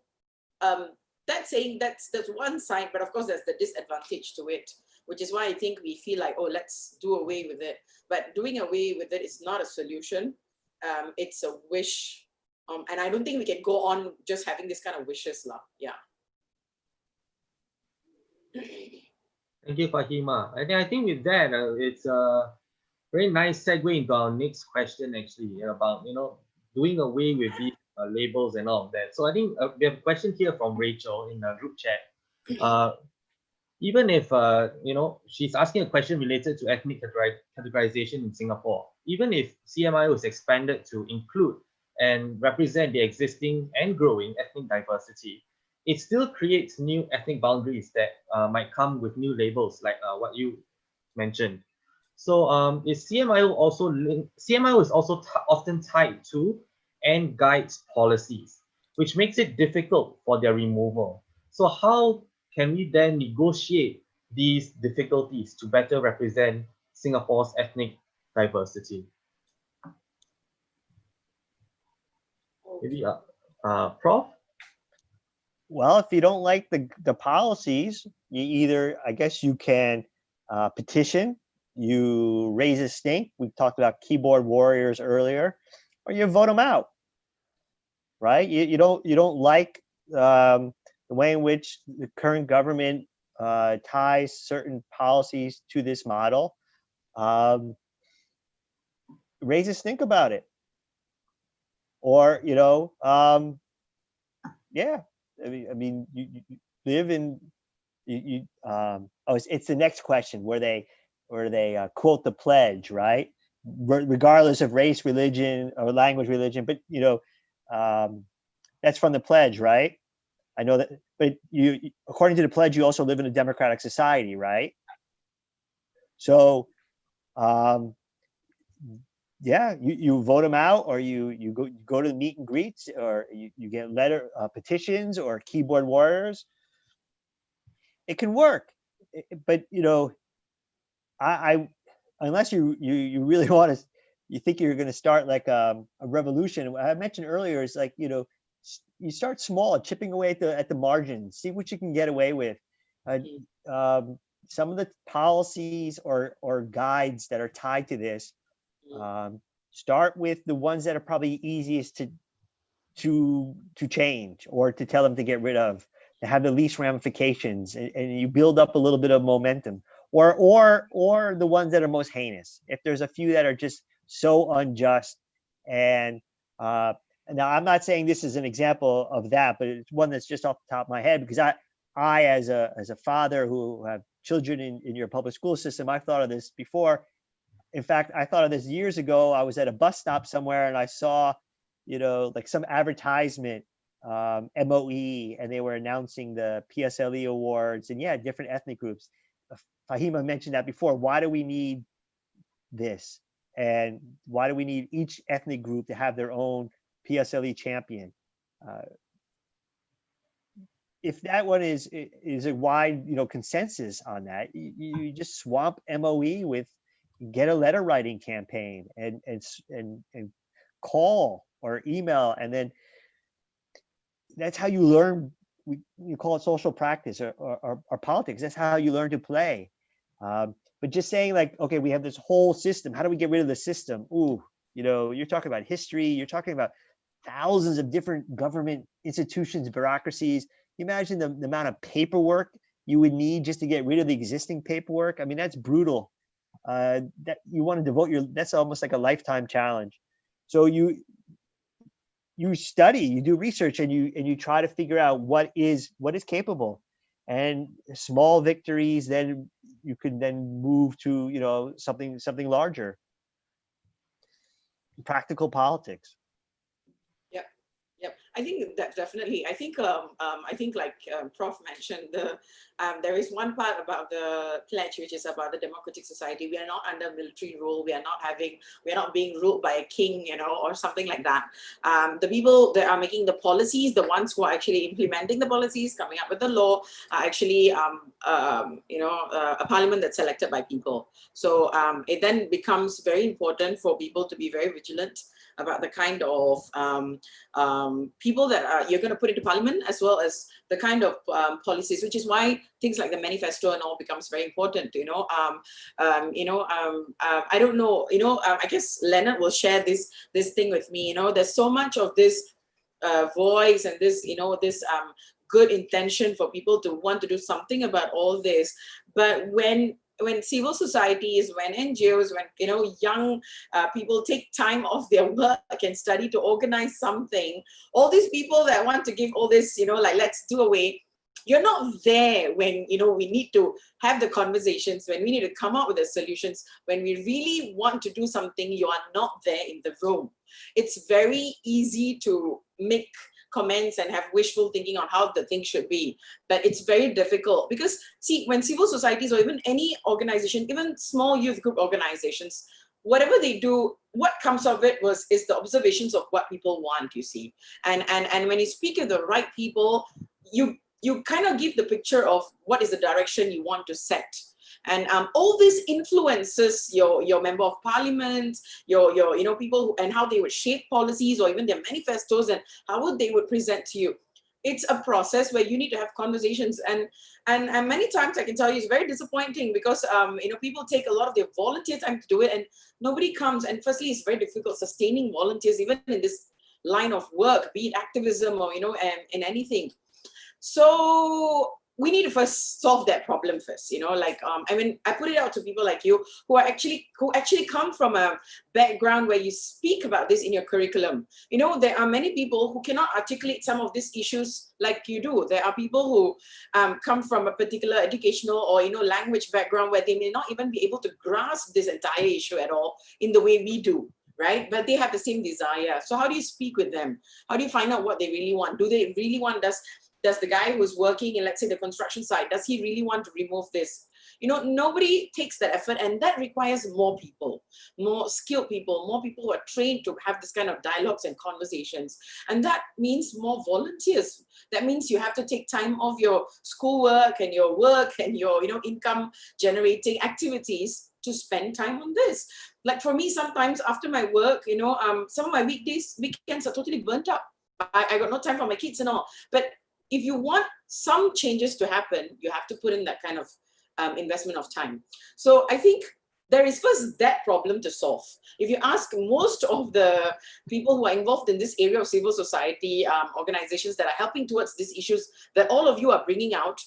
that's one side, but of course there's the disadvantage to it, which is why I think we feel like, oh, let's do away with it. But doing away with it is not a solution. It's a wish. And I don't think we can go on just having this kind of wishes. Yeah. Thank you, Faheema. I think with that, it's a very nice segue into our next question, actually, about, doing away with these labels and all of that. So I think we have a question here from Rachel in the group chat. Even if, she's asking a question related to ethnic categorization in Singapore, even if CMIO is expanded to include and represent the existing and growing ethnic diversity, it still creates new ethnic boundaries that might come with new labels, like what you mentioned. So is CMIO also linked? CMIO is also often tied to and guides policies, which makes it difficult for their removal. So how can we then negotiate these difficulties to better represent Singapore's ethnic diversity? Maybe Prof? Well, if you don't like the policies, you either, I guess you can petition, you raise a stink. We talked about keyboard warriors earlier, or you vote them out, right? You don't like the way in which the current government ties certain policies to this model. Raise a stink about it, or yeah. I mean, you live in it's the next question where they quote the pledge, right? Regardless of race, religion, or language, religion, but that's from the pledge, right? I know that, but you, according to the pledge, you also live in a democratic society, right? So, yeah, you vote them out, or you go to the meet and greets, or you get letter petitions or keyboard warriors. It can work, but I unless you really want to, you think you're going to start like a revolution. I mentioned earlier is like you start small, chipping away at the margins, see what you can get away with. Some of the policies or guides that are tied to this. Start with the ones that are probably easiest to change, or to tell them to get rid of, to have the least ramifications, and you build up a little bit of momentum, or the ones that are most heinous. If there's a few that are just so unjust, and now I'm not saying this is an example of that, but it's one that's just off the top of my head, because I as a father who have children in your public school system, I've thought of this before. In fact, I thought of this years ago. I was at a bus stop somewhere and I saw, like some advertisement, MOE, and they were announcing the PSLE awards, and yeah, different ethnic groups. Faheema mentioned that before. Why do we need this? And why do we need each ethnic group to have their own PSLE champion? If that one is a wide, consensus on that, you just swamp MOE with, get a letter writing campaign and call or email, and then that's how you learn. You call it social practice or politics. That's how you learn to play. But just saying like, okay, we have this whole system. How do we get rid of the system? Ooh, you're talking about history. You're talking about thousands of different government institutions, bureaucracies. You imagine the amount of paperwork you would need just to get rid of the existing paperwork. I mean, that's brutal. That you want to devote that's almost like a lifetime challenge. So you study, you do research, and you try to figure out what is capable, and small victories, then you can then move to something larger. Practical politics. Yep. I think that definitely. I think like Prof mentioned, there is one part about the pledge which is about the democratic society. We are not under military rule. We are not being ruled by a king, or something like that. The people that are making the policies, the ones who are actually implementing the policies, coming up with the law, are actually a parliament that's selected by people. So it then becomes very important for people to be very vigilant about the kind of people that you're going to put into parliament, as well as the kind of policies, which is why things like the manifesto and all becomes very important. I don't know. I guess Leonard will share this thing with me. There's so much of this voice and this good intention for people to want to do something about all this, but when civil societies, when NGOs, when young people take time off their work and study to organize something, all these people that want to give all this, like let's do away, you're not there when we need to have the conversations, when we need to come up with the solutions, when we really want to do something. You are not there in the room. It's very easy to make comments and have wishful thinking on how the thing should be, but it's very difficult because, see, when civil societies or even any organization, even small youth group organizations, whatever they do, what comes of it is the observations of what people want, you see. And when you speak to the right people, you kind of give the picture of what is the direction you want to set. And all this influences your member of parliament, your people and how they would shape policies or even their manifestos and how they would present to you. It's a process where you need to have conversations, and many times I can tell you it's very disappointing because people take a lot of their volunteer time to do it and nobody comes. And firstly, it's very difficult sustaining volunteers even in this line of work, be it activism or in anything. So we need to first solve that problem first, I put it out to people like you who actually come from a background where you speak about this in your curriculum. There are many people who cannot articulate some of these issues like you do. There are people who come from a particular educational or language background where they may not even be able to grasp this entire issue at all in the way we do. Right? But they have the same desire. So how do you speak with them? How do you find out what they really want? Do they really want does the guy who's working in, let's say, the construction site, does he really want to remove this? Nobody takes that effort, and that requires more people, more skilled people, more people who are trained to have this kind of dialogues and conversations. And that means more volunteers. That means you have to take time off your schoolwork and your work and your, income generating activities to spend time on this. Like for me, sometimes after my work, some of my weekends are totally burnt out. I got no time for my kids and all. But if you want some changes to happen, you have to put in that kind of investment of time. So I think there is first that problem to solve. If you ask most of the people who are involved in this area of civil society, organizations that are helping towards these issues that all of you are bringing out,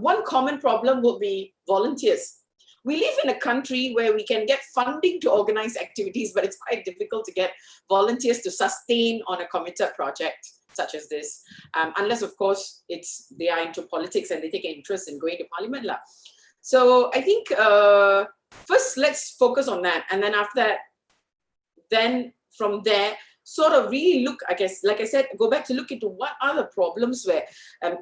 one common problem will be volunteers. We live in a country where we can get funding to organize activities, but it's quite difficult to get volunteers to sustain on a committed project such as this, unless of course they are into politics and they take an interest in going to parliament. So I think first let's focus on that, and then after that, then from there, sort of really look, I guess, like I said, go back to look into what are the problems where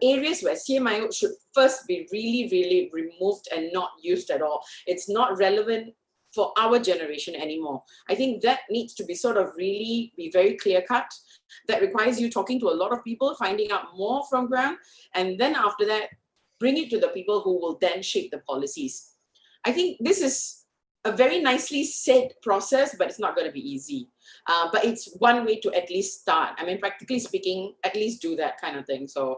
areas where CMIO should first be really, really removed and not used at all. It's not relevant for our generation anymore. I think that needs to be sort of really be very clear cut. That requires you talking to a lot of people, finding out more from ground, and then after that, bring it to the people who will then shape the policies. I think this is a very nicely said process, but it's not going to be easy. But it's one way to at least start. I mean, practically speaking, at least do that kind of thing. So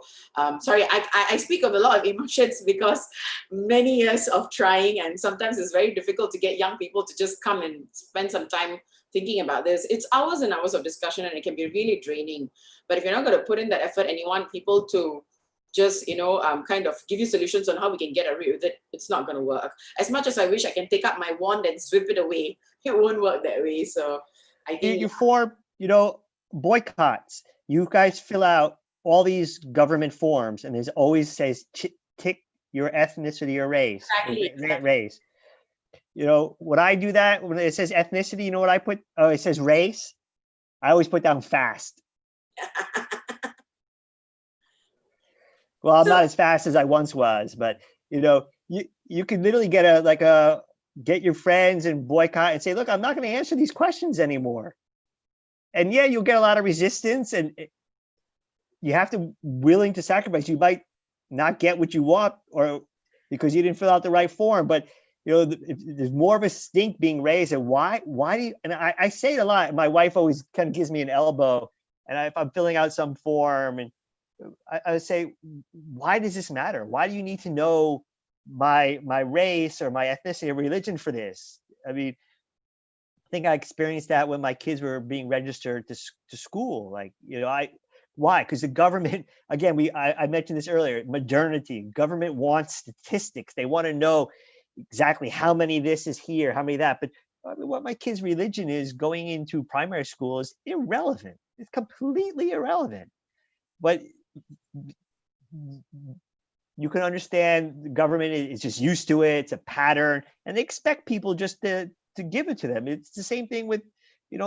sorry, I speak of a lot of emotions because many years of trying, and sometimes it's very difficult to get young people to just come and spend some time thinking about this. It's hours and hours of discussion, and it can be really draining. But if you're not going to put in that effort and you want people to just, kind of give you solutions on how we can get away with it, it's not going to work. As much as I wish I can take up my wand and sweep it away, it won't work that way. So I think you form, boycotts. You guys fill out all these government forms, and there's always says tick your ethnicity or race. Exactly. Race. When I do that, when it says ethnicity, you know what I put? Oh, it says race. I always put down fast. Well, I'm So- not as fast as I once was, but you can literally get your friends and boycott and say, look, I'm not going to answer these questions anymore. And yeah, you'll get a lot of resistance, and you have to willing to sacrifice. You might not get what you want, or because you didn't fill out the right form, but if there's more of a stink being raised. And why do you, and I say it a lot. My wife always kind of gives me an elbow, and if I'm filling out some form, and I would say, why does this matter? Why do you need to know my race or my ethnicity or religion for this? I mean, I think I experienced that when my kids were being registered to school. Like, why? Because the government, again, I mentioned this earlier, modernity. Government wants statistics. They want to know exactly how many this is here, how many that. But what my kid's religion is going into primary school is irrelevant. It's completely irrelevant. But you can understand the government is just used to it. It's a pattern, and they expect people just to give it to them. It's the same thing with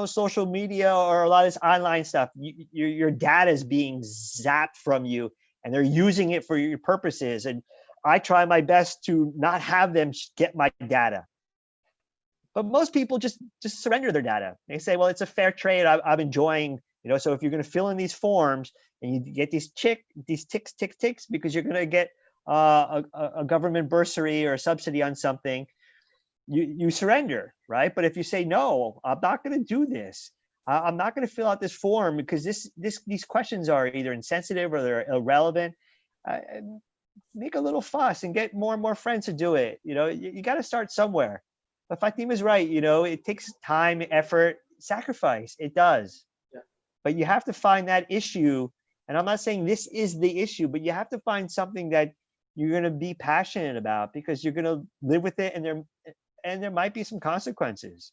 social media or a lot of this online stuff. Your data is being zapped from you, and they're using it for your purposes. And I try my best to not have them get my data, but most people just surrender their data. They say, well, it's a fair trade. I'm enjoying, so if you're going to fill in these forms and you get these ticks because you're going to get a government bursary or a subsidy on something, you surrender, right? But if you say, no, I'm not going to do this, I'm not going to fill out this form because these questions are either insensitive or they're irrelevant, make a little fuss and get more and more friends to do it. You got to start somewhere. But Fatima's right. It takes time, effort, sacrifice. It does. Yeah. But you have to find that issue. And I'm not saying this is the issue, but you have to find something that you're going to be passionate about, because you're going to live with it, and there might be some consequences.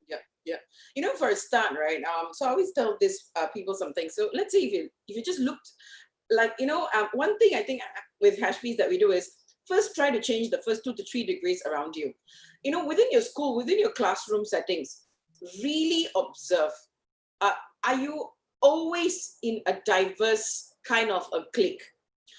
Yeah. For a start, right? So I always tell this people something. So let's say if you just looked like, one thing I think with hash.peace that we do is first try to change the first 2 to 3 degrees around you. Within your school, within your classroom settings, really observe. Are you always in a diverse kind of a clique?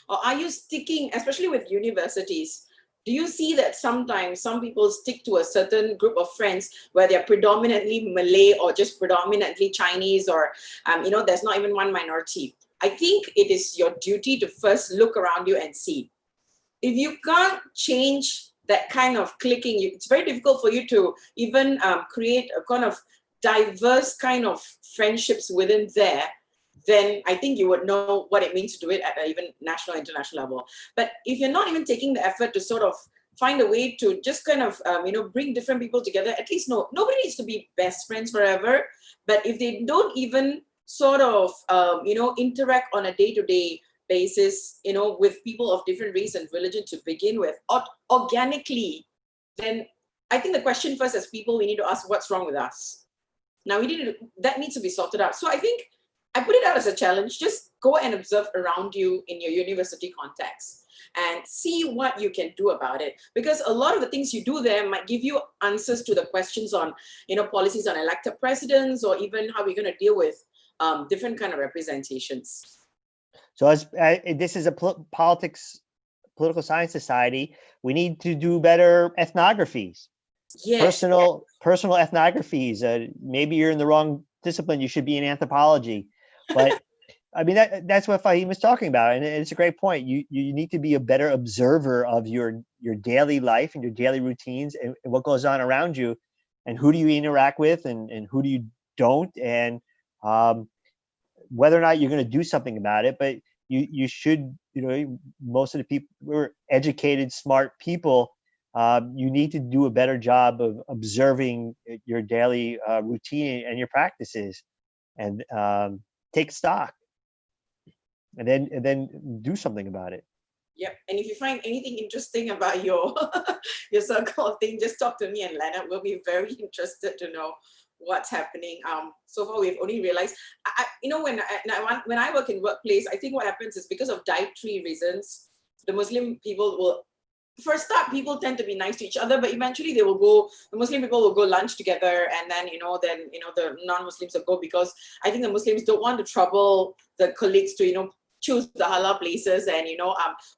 Or are you sticking, especially with universities, do you see that sometimes some people stick to a certain group of friends where they're predominantly Malay or just predominantly Chinese, or, there's not even one minority? I think it is your duty to first look around you and see. If you can't change that kind of clicking, it's very difficult for you to even create a kind of diverse kind of friendships within there. Then I think you would know what it means to do it at an even national, international level. But if you're not even taking the effort to sort of find a way to just kind of, bring different people together, at least nobody needs to be best friends forever. But if they don't even sort of, interact on a day-to-day basis, with people of different race and religion to begin with, organically, then I think the question first as people, we need to ask what's wrong with us. Now that needs to be sorted out. So I think I put it out as a challenge. Just go and observe around you in your university context and see what you can do about it. Because a lot of the things you do there might give you answers to the questions on, policies on elected presidents, or even how we're going to deal with different kind of representations. So this is a political science society, we need to do better ethnographies. Yes. Personal ethnographies. Maybe you're in the wrong discipline. You should be in anthropology. But I mean, that's what Faheem was talking about. And it's a great point. You need to be a better observer of your daily life and your daily routines and what goes on around you, and who do you interact with and who do you don't, and whether or not you're going to do something about it. But you should, most of the people who are educated, smart people, you need to do a better job of observing your daily routine and your practices, and take stock, and then do something about it. Yep. And if you find anything interesting about your your circle of things, just talk to me and Leonard. We'll be very interested to know what's happening. So far we've only realized, when I work in workplace, I think what happens is because of dietary reasons, the Muslim people will, for a start, people tend to be nice to each other, but eventually the Muslim people will go lunch together, and then the non-Muslims will go, because I think the Muslims don't want to trouble the colleagues to, choose the halal places. And,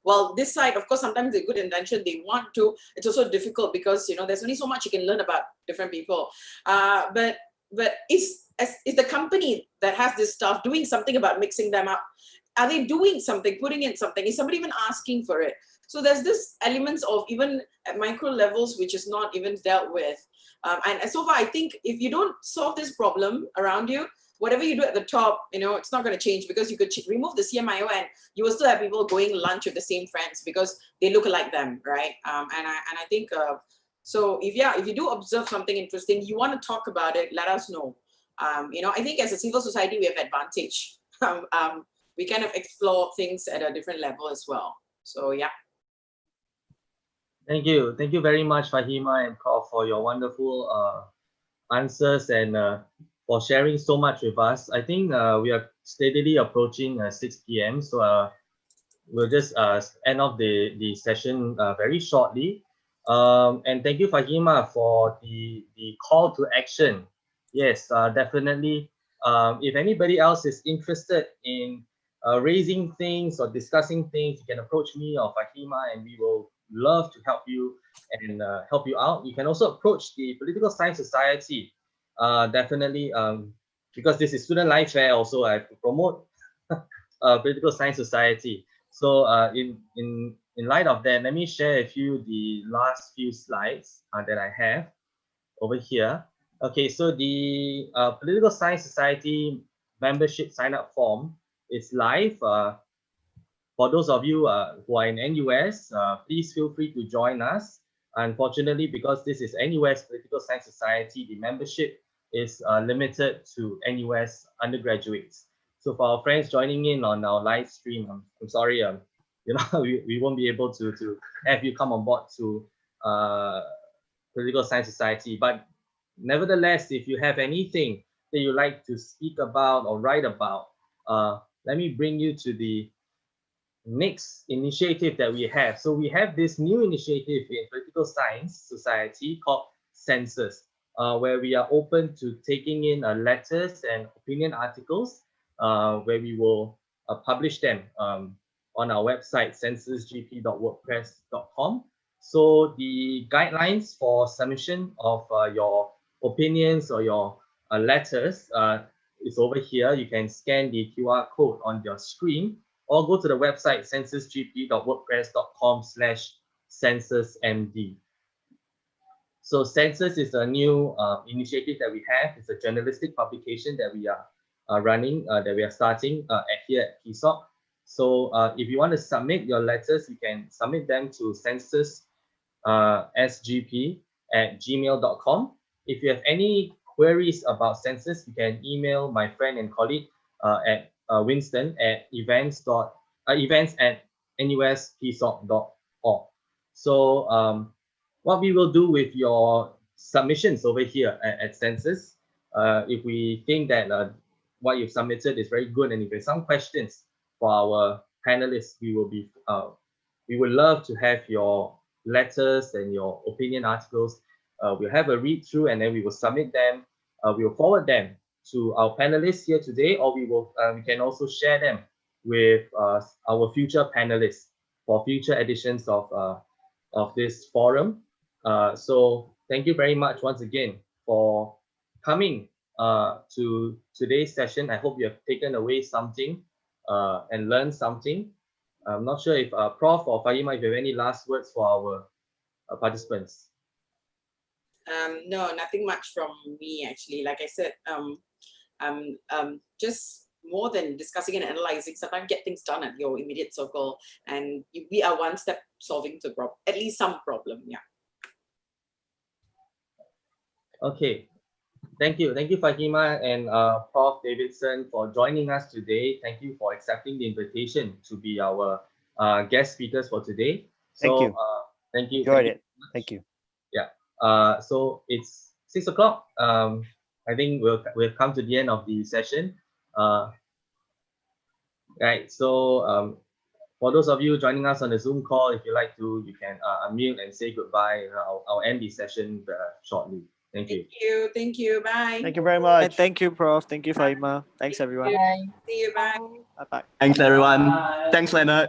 well, this side, of course, sometimes the good intention, they want to, it's also difficult because, there's only so much you can learn about different people. But is the company that has this stuff doing something about mixing them up? Are they doing something, putting in something? Is somebody even asking for it? So there's this elements of even at micro levels, which is not even dealt with. And so far, I think if you don't solve this problem around you, whatever you do at the top, it's not going to change, because you could remove the CMIO and you will still have people going lunch with the same friends because they look like them, right? And I think, so if you do observe something interesting, you want to talk about it, let us know. I think as a civil society, we have advantage. We kind of explore things at a different level as well. So yeah. Thank you. Thank you very much, Faheema and Prof, for your wonderful answers and for sharing so much with us. I think we are steadily approaching 6 p.m. So we'll just end off the session very shortly. And thank you, Faheema, for the call to action. Yes, definitely. If anybody else is interested in raising things or discussing things, you can approach me or Faheema, and we will love to help you and help you out. You can also approach the Political Science Society. Definitely, because this is Student Life Fair, also I have to promote Political Science Society. So in light of that, let me share with you the last few slides that I have over here. Okay, so the Political Science Society membership sign-up form is live. For those of you who are in NUS, please feel free to join us. Unfortunately, because this is NUS Political Science Society, the membership is limited to NUS undergraduates. So for our friends joining in on our live stream, I'm sorry, we won't be able to have you come on board to Political Science Society. But nevertheless, if you have anything that you like to speak about or write about, let me bring you to the next initiative that we have. So we have this new initiative in Political Science Society called Census, where we are open to taking in letters and opinion articles, where we will publish them on our website, censusgp.wordpress.com. So the guidelines for submission of your opinions or your letters is over here. You can scan the QR code on your screen, or go to the website censusgp.wordpress.com/censusmd. So Census is a new initiative that we have. It's a journalistic publication that we are running, that we are starting here at PSSOC. So if you want to submit your letters, you can submit them to censussgp@gmail.com. If you have any queries about Census, you can email my friend and colleague at Winston at events@nuspsoc.org. So what we will do with your submissions over here at Census, if we think that what you've submitted is very good, and if there's some questions for our panelists, we would love to have your letters and your opinion articles. We'll have a read through, and then we will submit them. We will forward them to our panelists here today, or we can also share them with our future panelists for future editions of this forum. So thank you very much once again for coming to today's session. I hope you have taken away something and learned something. I'm not sure if Prof or Faheema, if you have any last words for our participants. No, nothing much from me actually. Like I said, just more than discussing and analyzing, sometimes get things done at your immediate circle, and we are one step solving the problem, at least some problem. Yeah. Okay. Thank you, Faheema and Prof Davidson, for joining us today. Thank you for accepting the invitation to be our guest speakers for today. Thank you. Thank you. Enjoyed it. Thank you. Yeah. So it's 6 o'clock. I think we've come to the end of the session. Right. So for those of you joining us on the Zoom call, if you like to, you can unmute and say goodbye. I'll end the session shortly. Thank you. Thank you. Bye. Thank you very much. And thank you, Prof. Thank you, Faheema. Thanks, everyone. See you. Bye. Bye bye. Thanks, everyone. Thanks, Leonard.